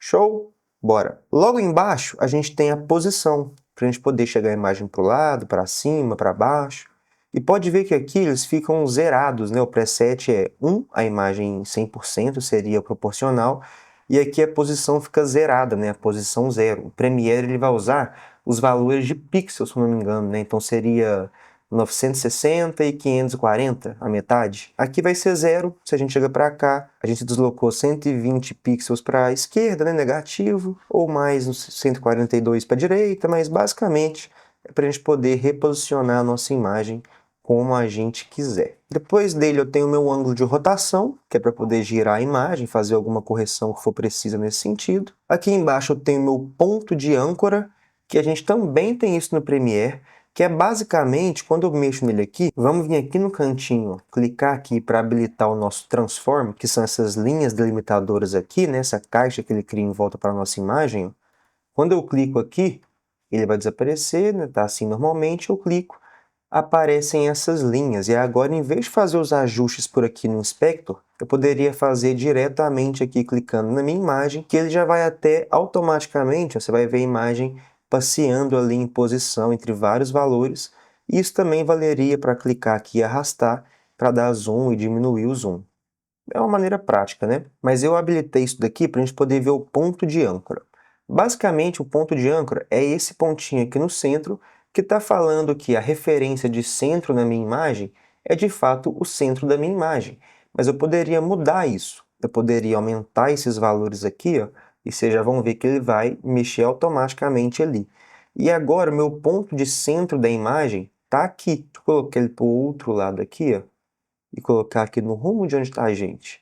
Show? Bora! Logo embaixo, a gente tem a posição, para a gente poder chegar a imagem para o lado, para cima, para baixo. E pode ver que aqui eles ficam zerados, né? O preset é 1, a imagem 100% seria proporcional, e aqui a posição fica zerada, né? A posição 0. O Premiere ele vai usar os valores de pixels, se não me engano, né? Então seria 960 e 540, a metade. Aqui vai ser 0, se a gente chega para cá, a gente deslocou 120 pixels para a esquerda, né, negativo, ou mais uns 142 para a direita, mas basicamente é para a gente poder reposicionar a nossa imagem como a gente quiser. Depois dele eu tenho o meu ângulo de rotação, que é para poder girar a imagem, fazer alguma correção que for precisa nesse sentido. Aqui embaixo eu tenho o meu ponto de âncora, que a gente também tem isso no Premiere, que é basicamente, quando eu mexo nele aqui, vamos vir aqui no cantinho, clicar aqui para habilitar o nosso Transform, que são essas linhas delimitadoras aqui, né, essa caixa que ele cria em volta para a nossa imagem. Quando eu clico aqui, ele vai desaparecer, né, tá assim normalmente, eu clico, aparecem essas linhas. E agora, em vez de fazer os ajustes por aqui no Inspector, eu poderia fazer diretamente aqui, clicando na minha imagem, que ele já vai até automaticamente, você vai ver a imagem passeando ali em posição entre vários valores. Isso também valeria para clicar aqui e arrastar para dar zoom e diminuir o zoom. É uma maneira prática, né? Mas eu habilitei isso daqui para a gente poder ver o ponto de âncora. Basicamente, o ponto de âncora é esse pontinho aqui no centro, que está falando que a referência de centro na minha imagem é de fato o centro da minha imagem. Mas eu poderia mudar isso. Eu poderia aumentar esses valores aqui, ó, e vocês já vão ver que ele vai mexer automaticamente ali. E agora o meu ponto de centro da imagem está aqui. Deixa eu colocar ele para o outro lado aqui, ó, e colocar aqui no rumo de onde está a gente.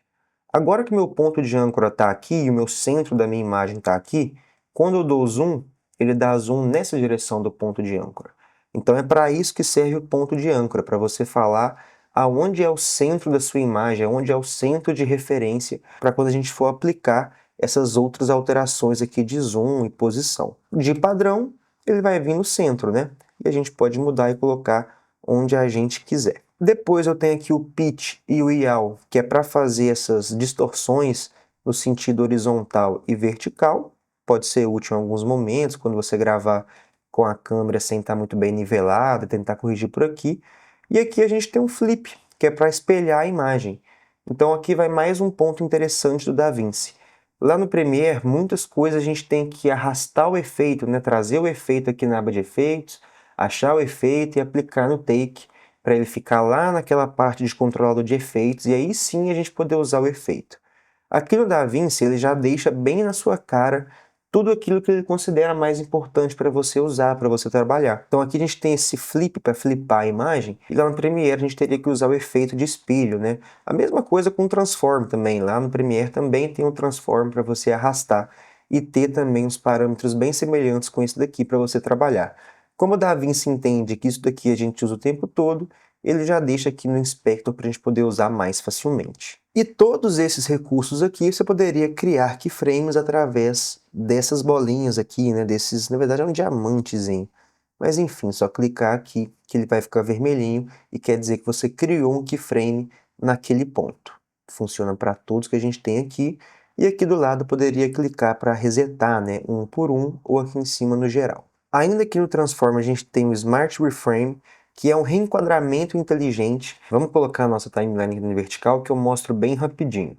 Agora que meu ponto de âncora está aqui e o meu centro da minha imagem está aqui, quando eu dou zoom, ele dá zoom nessa direção do ponto de âncora. Então é para isso que serve o ponto de âncora, para você falar aonde é o centro da sua imagem, aonde é o centro de referência, para quando a gente for aplicar essas outras alterações aqui de zoom e posição. De padrão, ele vai vir no centro, né? E a gente pode mudar e colocar onde a gente quiser. Depois eu tenho aqui o pitch e o yaw, que é para fazer essas distorções no sentido horizontal e vertical. Pode ser útil em alguns momentos, quando você gravar com a câmera sem estar muito bem nivelada, tentar corrigir por aqui. E aqui a gente tem um flip, que é para espelhar a imagem. Então aqui vai mais um ponto interessante do DaVinci. Lá no Premiere, muitas coisas a gente tem que arrastar o efeito, né? Trazer o efeito aqui na aba de efeitos, achar o efeito e aplicar no Take, para ele ficar lá naquela parte de controlador de efeitos, e aí sim a gente poder usar o efeito. Aqui no DaVinci ele já deixa bem na sua cara tudo aquilo que ele considera mais importante para você usar, para você trabalhar. Então aqui a gente tem esse flip para flipar a imagem, e lá no Premiere a gente teria que usar o efeito de espelho, né? A mesma coisa com o Transform também, lá no Premiere também tem um Transform para você arrastar, e ter também uns parâmetros bem semelhantes com esse daqui para você trabalhar. Como o DaVinci entende que isso daqui a gente usa o tempo todo, ele já deixa aqui no Inspector para a gente poder usar mais facilmente. E todos esses recursos aqui você poderia criar keyframes através dessas bolinhas aqui, né? Desses, na verdade é um diamantezinho. Mas enfim, só clicar aqui que ele vai ficar vermelhinho e quer dizer que você criou um keyframe naquele ponto. Funciona para todos que a gente tem aqui. E aqui do lado poderia clicar para resetar, né? Um por um, ou aqui em cima no geral. Ainda aqui no Transform a gente tem o Smart Reframe, que é um reenquadramento inteligente. Vamos colocar a nossa timeline aqui no vertical, que eu mostro bem rapidinho.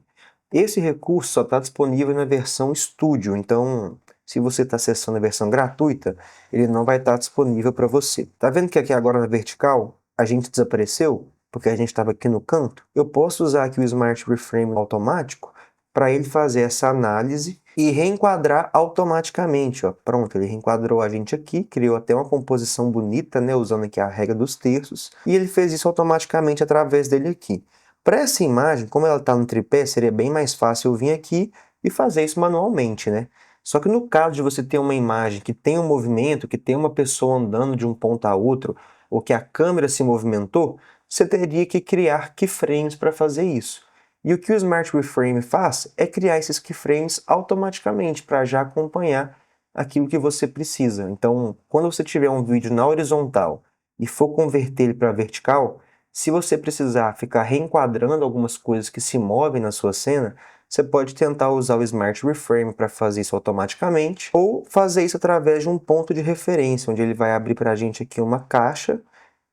Esse recurso só está disponível na versão Studio, então se você está acessando a versão gratuita, ele não vai estar disponível para você. Tá vendo que aqui agora na vertical a gente desapareceu? Porque a gente estava aqui no canto? Eu posso usar aqui o Smart Reframe automático para ele fazer essa análise e reenquadrar automaticamente, ó. Pronto, ele reenquadrou a gente aqui, criou até uma composição bonita, né, usando aqui a regra dos terços, e ele fez isso automaticamente através dele aqui. Para essa imagem, como ela está no tripé, seria bem mais fácil eu vir aqui e fazer isso manualmente, né? Só que no caso de você ter uma imagem que tem um movimento, que tem uma pessoa andando de um ponto a outro, ou que a câmera se movimentou, você teria que criar keyframes para fazer isso. E o que o Smart Reframe faz é criar esses keyframes automaticamente para já acompanhar aquilo que você precisa. Então, quando você tiver um vídeo na horizontal e for converter ele para vertical, se você precisar ficar reenquadrando algumas coisas que se movem na sua cena, você pode tentar usar o Smart Reframe para fazer isso automaticamente, ou fazer isso através de um ponto de referência, onde ele vai abrir para a gente aqui uma caixa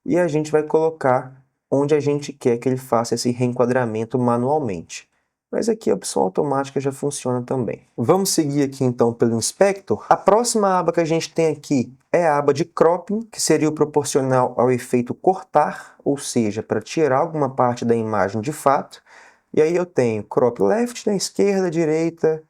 e a gente vai colocar onde a gente quer que ele faça esse reenquadramento manualmente. Mas aqui a opção automática já funciona também. Vamos seguir aqui então pelo Inspector. A próxima aba que a gente tem aqui é a aba de Cropping, que seria o proporcional ao efeito cortar, ou seja, para tirar alguma parte da imagem de fato. E aí eu tenho Crop Left, né, esquerda, direita,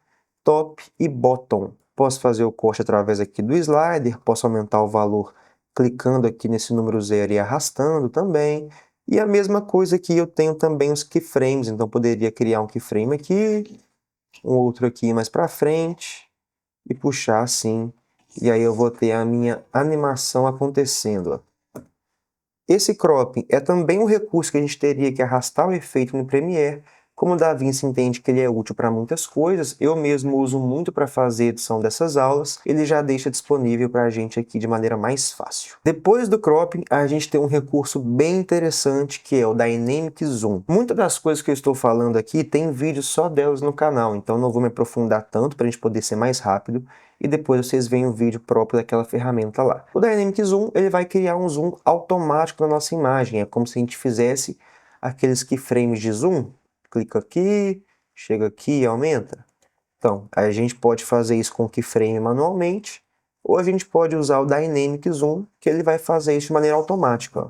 Top e Bottom. Posso fazer o corte através aqui do slider, posso aumentar o valor clicando aqui nesse número 0 e arrastando também. E a mesma coisa aqui eu tenho também os keyframes, então poderia criar um keyframe aqui, um outro aqui mais para frente e puxar assim. E aí eu vou ter a minha animação acontecendo, ó. Esse cropping é também um recurso que a gente teria que arrastar o efeito no Premiere. Como o DaVinci entende que ele é útil para muitas coisas, eu mesmo uso muito para fazer edição dessas aulas, ele já deixa disponível para a gente aqui de maneira mais fácil. Depois do cropping, a gente tem um recurso bem interessante que é o Dynamic Zoom. Muitas das coisas que eu estou falando aqui tem vídeo só delas no canal, então não vou me aprofundar tanto para a gente poder ser mais rápido e depois vocês veem o vídeo próprio daquela ferramenta lá. O Dynamic Zoom ele vai criar um zoom automático na nossa imagem, é como se a gente fizesse aqueles keyframes de zoom. Clica aqui, chega aqui e aumenta. Então, a gente pode fazer isso com o keyframe manualmente, ou a gente pode usar o Dynamic Zoom, que ele vai fazer isso de maneira automática. Ó.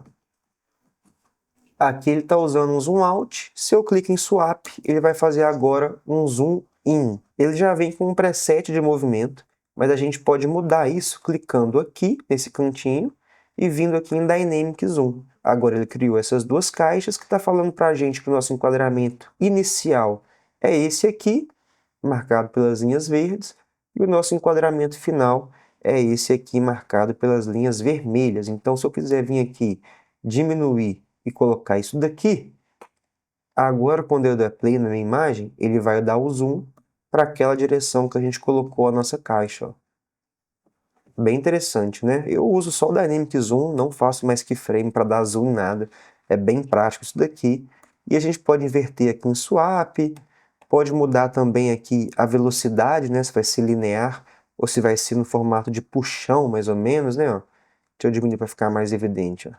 Aqui ele está usando um zoom out, se eu clico em swap, ele vai fazer agora um zoom in. Ele já vem com um preset de movimento, mas a gente pode mudar isso clicando aqui, nesse cantinho, e vindo aqui em Dynamic Zoom. Agora ele criou essas duas caixas que está falando para a gente que o nosso enquadramento inicial é esse aqui, marcado pelas linhas verdes, e o nosso enquadramento final é esse aqui, marcado pelas linhas vermelhas. Então, se eu quiser vir aqui, diminuir e colocar isso daqui, agora quando eu der play na minha imagem, ele vai dar o zoom para aquela direção que a gente colocou a nossa caixa. Ó. Bem interessante, né? Eu uso só o Dynamic Zoom, não faço mais keyframe para dar zoom em nada. É bem prático isso daqui. E a gente pode inverter aqui em swap, pode mudar também aqui a velocidade, né? Se vai ser linear ou se vai ser no formato de puxão, mais ou menos, né? Ó. Deixa eu diminuir para ficar mais evidente. Ó.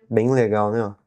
Bem legal, né? Ó.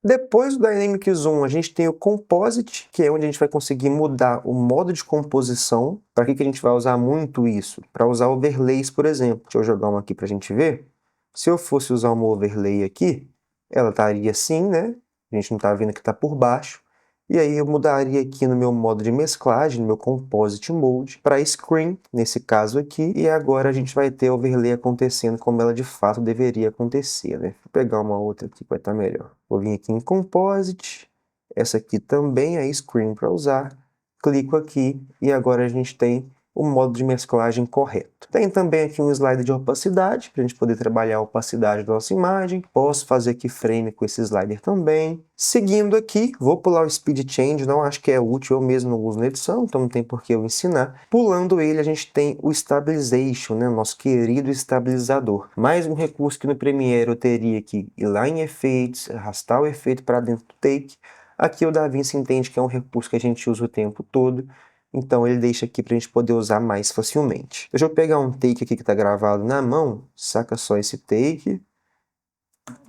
Depois do Dynamic Zoom, a gente tem o Composite, que é onde a gente vai conseguir mudar o modo de composição. Para que a gente vai usar muito isso? Para usar overlays, por exemplo. Deixa eu jogar uma aqui para a gente ver. Se eu fosse usar uma overlay aqui, ela estaria assim, né? A gente não está vendo que está por baixo. E aí eu mudaria aqui no meu modo de mesclagem, no meu Composite Mode, para Screen, nesse caso aqui. E agora a gente vai ter overlay acontecendo como ela de fato deveria acontecer, né? Vou pegar uma outra aqui que vai estar melhor. Vou vir aqui em Composite. Essa aqui também é Screen para usar. Clico aqui e agora a gente tem o modo de mesclagem correto. Tem também aqui um slider de opacidade, para a gente poder trabalhar a opacidade da nossa imagem. Posso fazer keyframe com esse slider também. Seguindo aqui, vou pular o Speed Change, não acho que é útil, eu mesmo não uso na edição, então não tem por que eu ensinar. Pulando ele, a gente tem o Stabilization, né, nosso querido estabilizador. Mais um recurso que no Premiere eu teria que ir lá em Efeitos, arrastar o efeito para dentro do take. Aqui o DaVinci entende que é um recurso que a gente usa o tempo todo, então ele deixa aqui para a gente poder usar mais facilmente. Deixa eu pegar um take aqui que está gravado na mão, saca só esse take,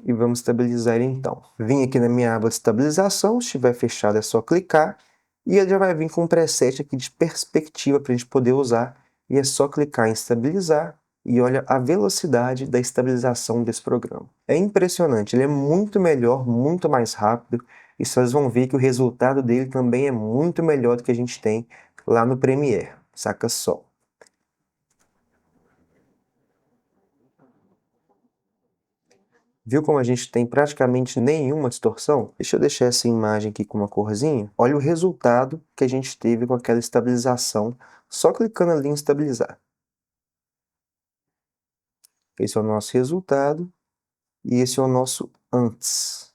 e vamos estabilizar ele então. Vim aqui na minha aba de estabilização, se estiver fechado é só clicar, e ele já vai vir com um preset aqui de perspectiva para a gente poder usar, e é só clicar em estabilizar, e olha a velocidade da estabilização desse programa. É impressionante, ele é muito melhor, muito mais rápido, e vocês vão ver que o resultado dele também é muito melhor do que a gente tem lá no Premiere, saca só. Viu como a gente tem praticamente nenhuma distorção? Deixa eu deixar essa imagem aqui com uma corzinha. Olha o resultado que a gente teve com aquela estabilização, só clicando ali em estabilizar. Esse é o nosso resultado e esse é o nosso antes.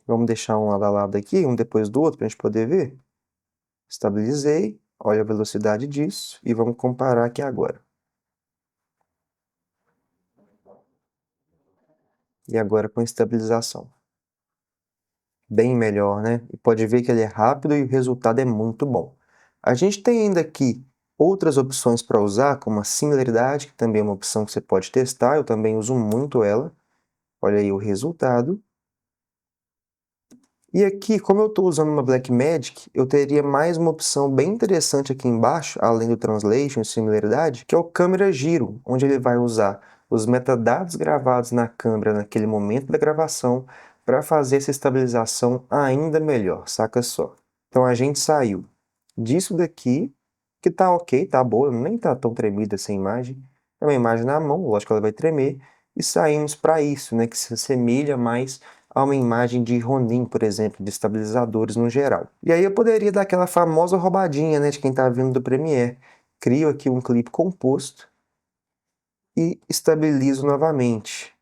Vamos deixar um lado a lado aqui, um depois do outro, para a gente poder ver. Estabilizei, olha a velocidade disso e vamos comparar aqui agora. E agora com estabilização. Bem melhor, né? E pode ver que ele é rápido e o resultado é muito bom. A gente tem ainda aqui outras opções para usar, como a similaridade, que também é uma opção que você pode testar, eu também uso muito ela. Olha aí o resultado. E aqui, como eu estou usando uma Blackmagic, eu teria mais uma opção bem interessante aqui embaixo, além do Translation e similaridade, que é o Câmera Giro, onde ele vai usar os metadados gravados na câmera naquele momento da gravação para fazer essa estabilização ainda melhor, saca só. Então a gente saiu disso daqui, que tá ok, tá boa, nem tá tão tremida essa imagem. É uma imagem na mão, lógico que ela vai tremer, e saímos para isso, né, que se assemelha mais a uma imagem de Ronin, por exemplo, de estabilizadores no geral. E aí eu poderia dar aquela famosa roubadinha, né, de quem está vindo do Premiere. Crio aqui um clipe composto e estabilizo novamente.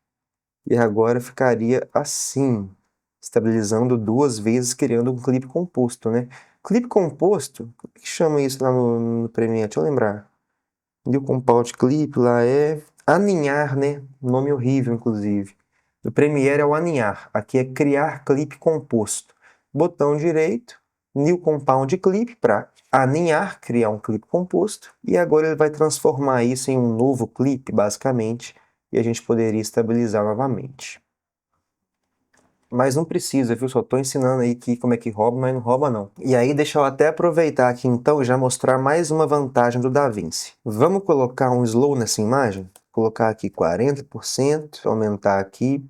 E agora ficaria assim, estabilizando duas vezes, criando um clipe composto, né? Clipe composto, como é que chama isso lá no Premiere? Deixa eu lembrar. New Compound Clip lá é aninhar, né? Nome horrível, inclusive. No Premiere é o aninhar. Aqui é criar clipe composto. Botão direito, New Compound Clip para aninhar, criar um clipe composto. E agora ele vai transformar isso em um novo clipe, basicamente. E a gente poderia estabilizar novamente. Mas não precisa, viu? Só estou ensinando aí que como é que rouba, mas não rouba não. E aí deixa eu até aproveitar aqui então e já mostrar mais uma vantagem do DaVinci. Vamos colocar um slow nessa imagem? Colocar aqui 40%, aumentar aqui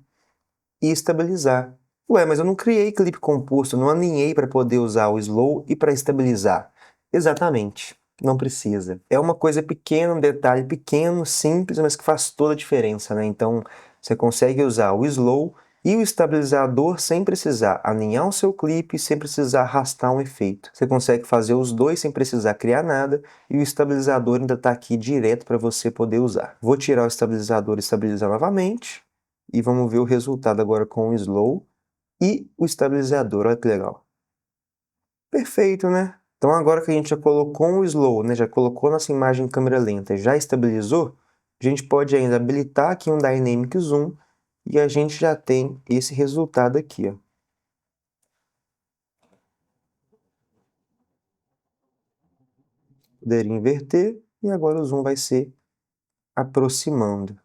e estabilizar. Ué, mas eu não criei clipe composto, não aninhei para poder usar o slow e para estabilizar. Exatamente, não precisa. É uma coisa pequena, um detalhe pequeno, simples, mas que faz toda a diferença, né? Então você consegue usar o slow e o estabilizador sem precisar aninhar o seu clipe, sem precisar arrastar um efeito. Você consegue fazer os dois sem precisar criar nada e o estabilizador ainda está aqui direto para você poder usar. Vou tirar o estabilizador e estabilizar novamente e vamos ver o resultado agora com o slow e o estabilizador. Olha que legal. Perfeito, né? Então agora que a gente já colocou o slow, né, já colocou nossa imagem em câmera lenta, já estabilizou, a gente pode ainda habilitar aqui um Dynamic Zoom e a gente já tem esse resultado aqui, ó. Poderia inverter e agora o zoom vai ser aproximando.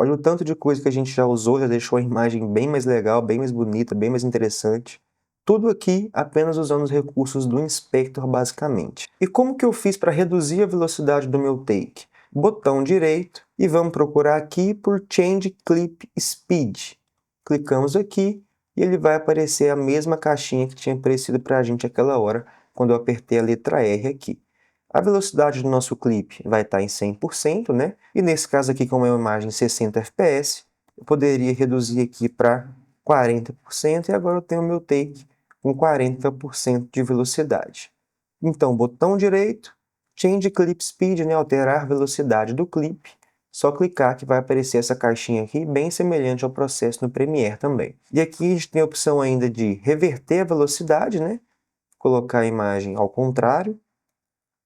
Olha o tanto de coisa que a gente já usou, já deixou a imagem bem mais legal, bem mais bonita, bem mais interessante. Tudo aqui apenas usando os recursos do Inspector, basicamente. E como que eu fiz para reduzir a velocidade do meu take? Botão direito e vamos procurar aqui por Change Clip Speed. Clicamos aqui e ele vai aparecer a mesma caixinha que tinha aparecido para a gente aquela hora, quando eu apertei a letra R aqui. A velocidade do nosso clipe vai estar em 100%, né? E nesse caso aqui, como é uma imagem 60 fps, eu poderia reduzir aqui para 40% e agora eu tenho o meu take com 40% de velocidade. Então, botão direito, Change Clip Speed, né? Alterar a velocidade do clipe. Só clicar que vai aparecer essa caixinha aqui, bem semelhante ao processo no Premiere também. E aqui a gente tem a opção ainda de reverter a velocidade, né? Colocar a imagem ao contrário.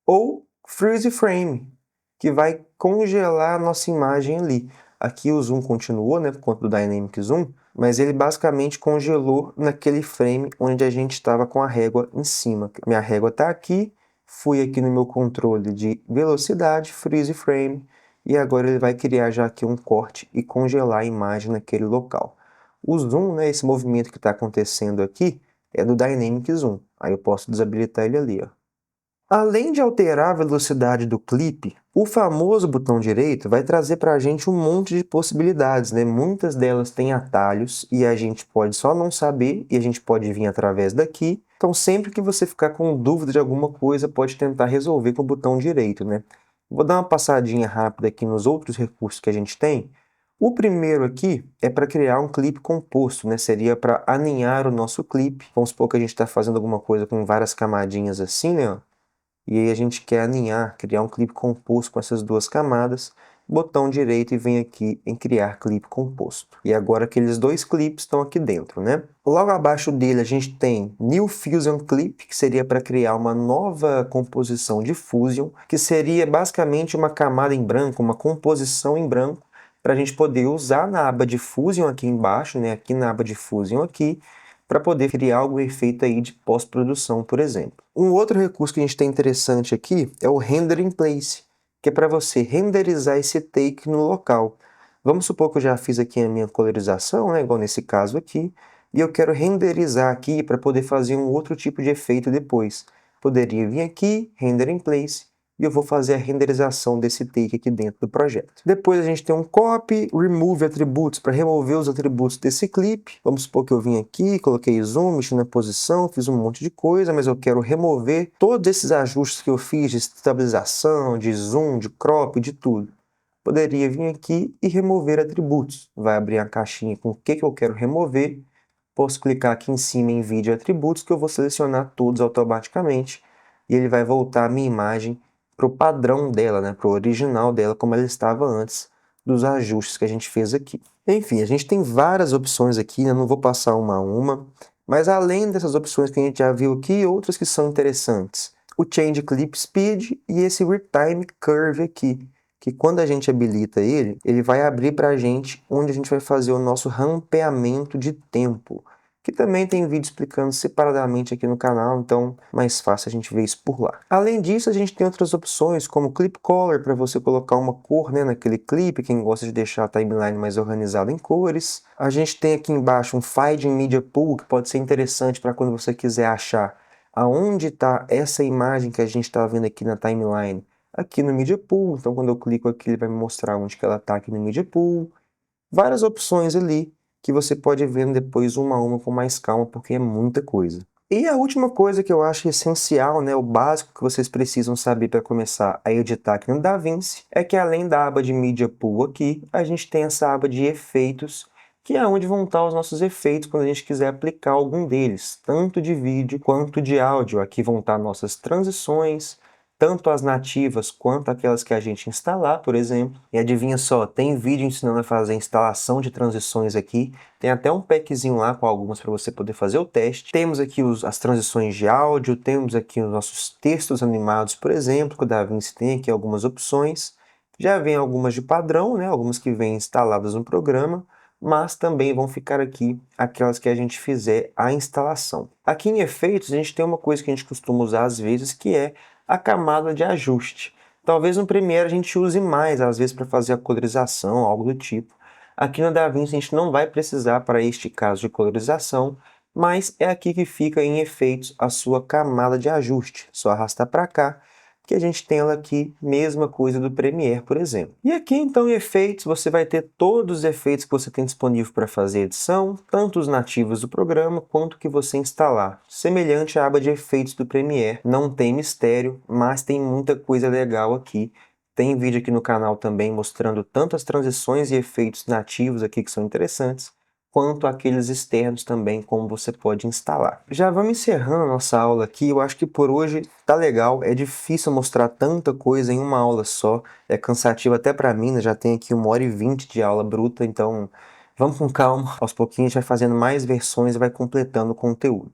Ou Freeze Frame, que vai congelar a nossa imagem ali. Aqui o zoom continuou, né, por conta do Dynamic Zoom, mas ele basicamente congelou naquele frame onde a gente estava com a régua em cima. Minha régua está aqui, fui aqui no meu controle de velocidade, Freeze Frame, e agora ele vai criar já aqui um corte e congelar a imagem naquele local. O zoom, né, esse movimento que está acontecendo aqui, é do Dynamic Zoom. Aí eu posso desabilitar ele ali, ó. Além de alterar a velocidade do clipe, o famoso botão direito vai trazer para a gente um monte de possibilidades, né? Muitas delas têm atalhos e a gente pode só não saber e a gente pode vir através daqui. Então, sempre que você ficar com dúvida de alguma coisa, pode tentar resolver com o botão direito, né? Vou dar uma passadinha rápida aqui nos outros recursos que a gente tem. O primeiro aqui é para criar um clipe composto, né? Seria para aninhar o nosso clipe. Vamos supor que a gente está fazendo alguma coisa com várias camadinhas assim, né? E aí a gente quer aninhar, criar um clipe composto com essas duas camadas, botão direito e vem aqui em criar clipe composto. E agora aqueles dois clipes estão aqui dentro, né? Logo abaixo dele a gente tem New Fusion Clip, que seria para criar uma nova composição de Fusion, que seria basicamente uma camada em branco, uma composição em branco, para a gente poder usar na aba de Fusion aqui embaixo, né? Aqui na aba de Fusion aqui, para poder criar algum efeito aí de pós-produção, por exemplo. Um outro recurso que a gente tem interessante aqui é o Render in Place, que é para você renderizar esse take no local. Vamos supor que eu já fiz aqui a minha colorização, né, igual nesse caso aqui, e eu quero renderizar aqui para poder fazer um outro tipo de efeito depois. Poderia vir aqui, Render in Place, e eu vou fazer a renderização desse take aqui dentro do projeto. Depois a gente tem um Copy, Remove Attributes, para remover os atributos desse clipe. Vamos supor que eu vim aqui, coloquei zoom, mexi na posição, fiz um monte de coisa, mas eu quero remover todos esses ajustes que eu fiz de estabilização, de zoom, de crop, de tudo. Poderia vir aqui e remover atributos. Vai abrir a caixinha com o que eu quero remover. Posso clicar aqui em cima em Vídeo Atributos, que eu vou selecionar todos automaticamente. E ele vai voltar a minha imagem para o padrão dela, né, para o original dela, como ela estava antes dos ajustes que a gente fez aqui. Enfim, a gente tem várias opções aqui, eu não vou passar uma a uma, mas além dessas opções que a gente já viu aqui, outras que são interessantes. O Change Clip Speed e esse Retime Curve aqui, que quando a gente habilita ele, ele vai abrir para a gente onde a gente vai fazer o nosso rampeamento de tempo, que também tem vídeo explicando separadamente aqui no canal, então mais fácil a gente ver isso por lá. Além disso, a gente tem outras opções, como Clip Color, para você colocar uma cor, né, naquele clipe, quem gosta de deixar a timeline mais organizada em cores. A gente tem aqui embaixo um Find in Media Pool, que pode ser interessante para quando você quiser achar aonde está essa imagem que a gente está vendo aqui na timeline, aqui no Media Pool. Então quando eu clico aqui, ele vai me mostrar onde que ela está aqui no Media Pool. Várias opções ali, que você pode ver depois uma a uma com mais calma, porque é muita coisa. E a última coisa que eu acho essencial, né, o básico que vocês precisam saber para começar a editar aqui no DaVinci, é que além da aba de Media Pool aqui, a gente tem essa aba de efeitos, que é onde vão estar os nossos efeitos quando a gente quiser aplicar algum deles, tanto de vídeo quanto de áudio. Aqui vão estar nossas transições, tanto as nativas quanto aquelas que a gente instalar, por exemplo. E adivinha só, tem vídeo ensinando a fazer instalação de transições aqui. Tem até um packzinho lá com algumas para você poder fazer o teste. Temos aqui as transições de áudio, temos aqui os nossos textos animados, por exemplo, que o DaVinci tem aqui algumas opções. Já vem algumas de padrão, né? Algumas que vêm instaladas no programa, mas também vão ficar aqui aquelas que a gente fizer a instalação. Aqui em efeitos, a gente tem uma coisa que a gente costuma usar às vezes, que é a camada de ajuste. Talvez no Premiere a gente use mais, às vezes para fazer a colorização, algo do tipo, Aqui no DaVinci a gente não vai precisar para este caso de colorização, mas é aqui que fica em efeitos a sua camada de ajuste. Só arrastar para cá que a gente tem ela aqui, mesma coisa do Premiere, por exemplo. E aqui então em efeitos você vai ter todos os efeitos que você tem disponível para fazer edição, tanto os nativos do programa quanto que você instalar. Semelhante à aba de efeitos do Premiere, não tem mistério, mas tem muita coisa legal aqui. Tem vídeo aqui no canal também mostrando tanto as transições e efeitos nativos aqui que são interessantes, quanto aqueles externos também, como você pode instalar. Já vamos encerrando a nossa aula aqui. Eu acho que por hoje tá legal. É difícil mostrar tanta coisa em uma aula só. É cansativo até para mim, né? Já tem aqui 1h20 de aula bruta, então vamos com calma. Aos pouquinhos a gente vai fazendo mais versões e vai completando o conteúdo.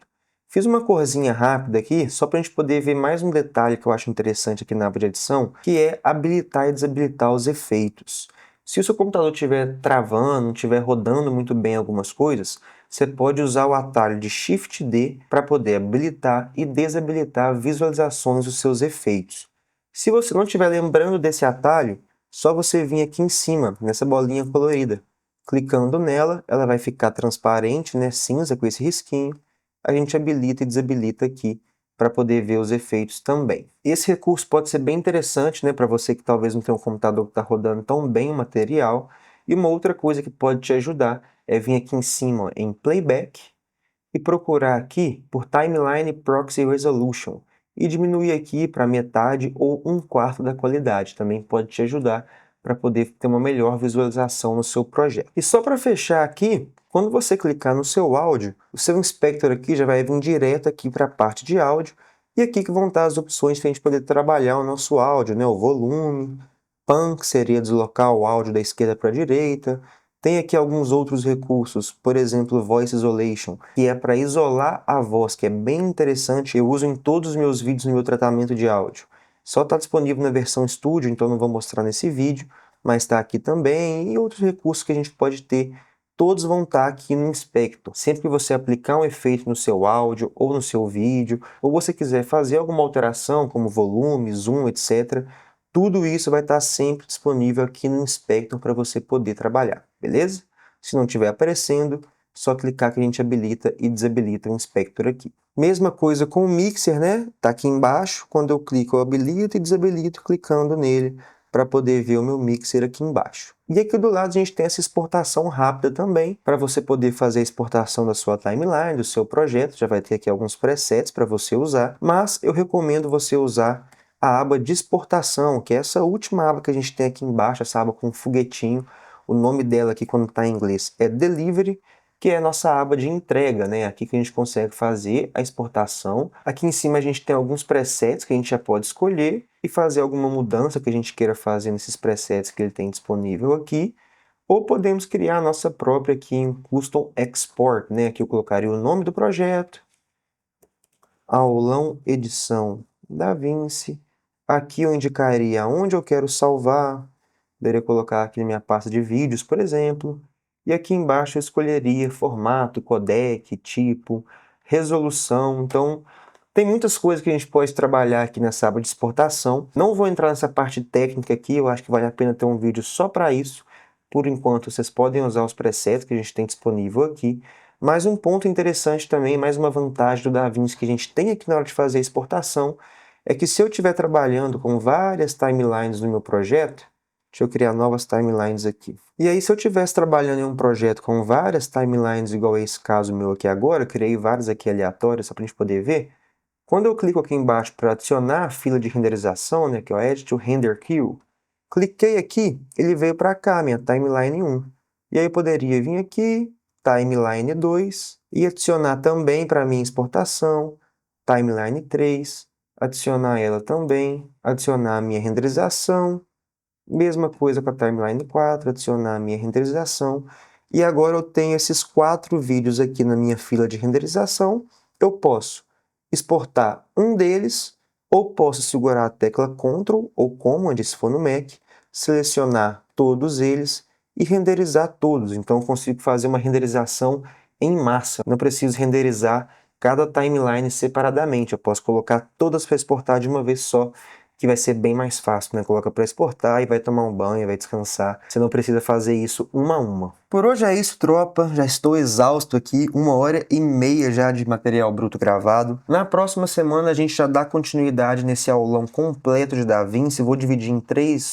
Fiz uma corzinha rápida aqui, só para a gente poder ver mais um detalhe que eu acho interessante aqui na aba de edição, que é habilitar e desabilitar os efeitos. Se o seu computador estiver travando, não estiver rodando muito bem algumas coisas, você pode usar o atalho de Shift D para poder habilitar e desabilitar visualizações dos seus efeitos. Se você não estiver lembrando desse atalho, só você vir aqui em cima, nessa bolinha colorida. Clicando nela, ela vai ficar transparente, né, cinza com esse risquinho. A gente habilita e desabilita aqui para poder ver os efeitos também. Esse recurso pode ser bem interessante, né, para você que talvez não tenha um computador que está rodando tão bem o material. E uma outra coisa que pode te ajudar é vir aqui em cima ó, em Playback e procurar aqui por Timeline Proxy Resolution e diminuir aqui para metade ou 1/4 da qualidade. Também pode te ajudar para poder ter uma melhor visualização no seu projeto. E só para fechar aqui, quando você clicar no seu áudio, o seu inspector aqui já vai vir direto aqui para a parte de áudio, e aqui que vão estar as opções para a gente poder trabalhar o nosso áudio, né? O volume, pan, que seria deslocar o áudio da esquerda para a direita. Tem aqui alguns outros recursos, por exemplo, Voice Isolation, que é para isolar a voz, que é bem interessante, eu uso em todos os meus vídeos no meu tratamento de áudio. Só está disponível na versão Studio, então não vou mostrar nesse vídeo, mas está aqui também, e outros recursos que a gente pode ter. Todos vão estar aqui no Inspector. Sempre que você aplicar um efeito no seu áudio ou no seu vídeo, ou você quiser fazer alguma alteração, como volume, zoom, etc., tudo isso vai estar sempre disponível aqui no Inspector para você poder trabalhar, beleza? Se não estiver aparecendo, só clicar que a gente habilita e desabilita o Inspector aqui. Mesma coisa com o Mixer, né? Tá aqui embaixo, quando eu clico eu habilito e desabilito clicando nele, para poder ver o meu mixer aqui embaixo. E aqui do lado a gente tem essa exportação rápida também, para você poder fazer a exportação da sua timeline, do seu projeto. Já vai ter aqui alguns presets para você usar, mas eu recomendo você usar a aba de exportação, que é essa última aba que a gente tem aqui embaixo, essa aba com um foguetinho. O nome dela aqui quando está em inglês é Delivery, que é a nossa aba de entrega, né? Aqui que a gente consegue fazer a exportação. Aqui em cima a gente tem alguns presets que a gente já pode escolher e fazer alguma mudança que a gente queira fazer nesses presets que ele tem disponível aqui. Ou podemos criar a nossa própria aqui em Custom Export, né? Aqui eu colocaria o nome do projeto, aulão edição DaVinci. Aqui eu indicaria onde eu quero salvar. Poderia colocar aqui na minha pasta de vídeos, por exemplo. E aqui embaixo eu escolheria formato, codec, tipo, resolução. Então, tem muitas coisas que a gente pode trabalhar aqui nessa aba de exportação. Não vou entrar nessa parte técnica aqui, eu acho que vale a pena ter um vídeo só para isso. Por enquanto, vocês podem usar os presets que a gente tem disponível aqui. Mas um ponto interessante também, mais uma vantagem do DaVinci que a gente tem aqui na hora de fazer a exportação, é que se eu estiver trabalhando com várias timelines no meu projeto, deixa eu criar novas timelines aqui. E aí, se eu estivesse trabalhando em um projeto com várias timelines, igual a esse caso meu aqui agora, eu criei várias aqui aleatórias, só para a gente poder ver. Quando eu clico aqui embaixo para adicionar a fila de renderização, né, que é o Add to Render Queue, cliquei aqui, ele veio para cá, minha timeline 1. E aí eu poderia vir aqui, timeline 2, e adicionar também para minha exportação, timeline 3, adicionar ela também, adicionar a minha renderização, mesma coisa com a timeline 4, adicionar a minha renderização. E agora eu tenho esses 4 vídeos aqui na minha fila de renderização. Eu posso exportar um deles, ou posso segurar a tecla Ctrl ou Command, se for no Mac, selecionar todos eles e renderizar todos. Então eu consigo fazer uma renderização em massa. Não preciso renderizar cada timeline separadamente. Eu posso colocar todas para exportar de uma vez só que vai ser bem mais fácil, né? Coloca para exportar e vai tomar um banho, vai descansar. Você não precisa fazer isso uma a uma. Por hoje é isso, tropa. Já estou exausto aqui, 1h30 já de material bruto gravado. Na próxima semana a gente já dá continuidade nesse aulão completo de DaVinci. Vou dividir em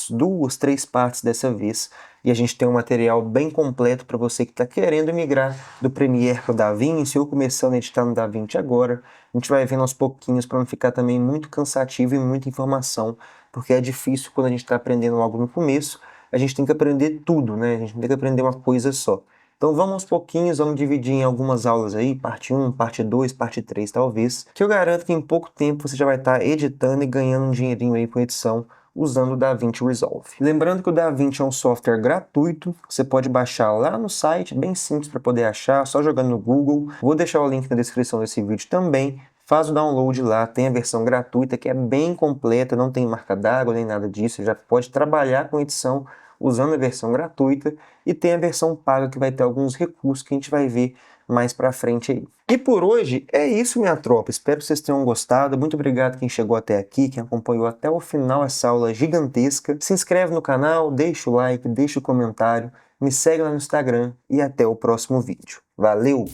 duas, três partes dessa vez. E a gente tem um material bem completo para você que está querendo migrar do Premiere para o DaVinci ou começando a editar no DaVinci agora. A gente vai vendo aos pouquinhos para não ficar também muito cansativo e muita informação, porque é difícil quando a gente está aprendendo algo no começo. A gente tem que aprender tudo, né? A gente não tem que aprender uma coisa só. Então vamos aos pouquinhos, vamos dividir em algumas aulas aí, parte 1, parte 2, parte 3 talvez, que eu garanto que em pouco tempo você já vai estar editando e ganhando um dinheirinho aí com edição usando o DaVinci Resolve. Lembrando que o DaVinci é um software gratuito, você pode baixar lá no site, bem simples para poder achar, só jogando no Google. Vou deixar o link na descrição desse vídeo também. Faz o download lá, tem a versão gratuita que é bem completa, não tem marca d'água nem nada disso, já pode trabalhar com edição usando a versão gratuita, e tem a versão paga que vai ter alguns recursos que a gente vai ver mais pra frente aí. E por hoje é isso, minha tropa. Espero que vocês tenham gostado. Muito obrigado quem chegou até aqui, quem acompanhou até o final essa aula gigantesca. Se inscreve no canal, deixa o like, deixa o comentário, me segue lá no Instagram e até o próximo vídeo. Valeu!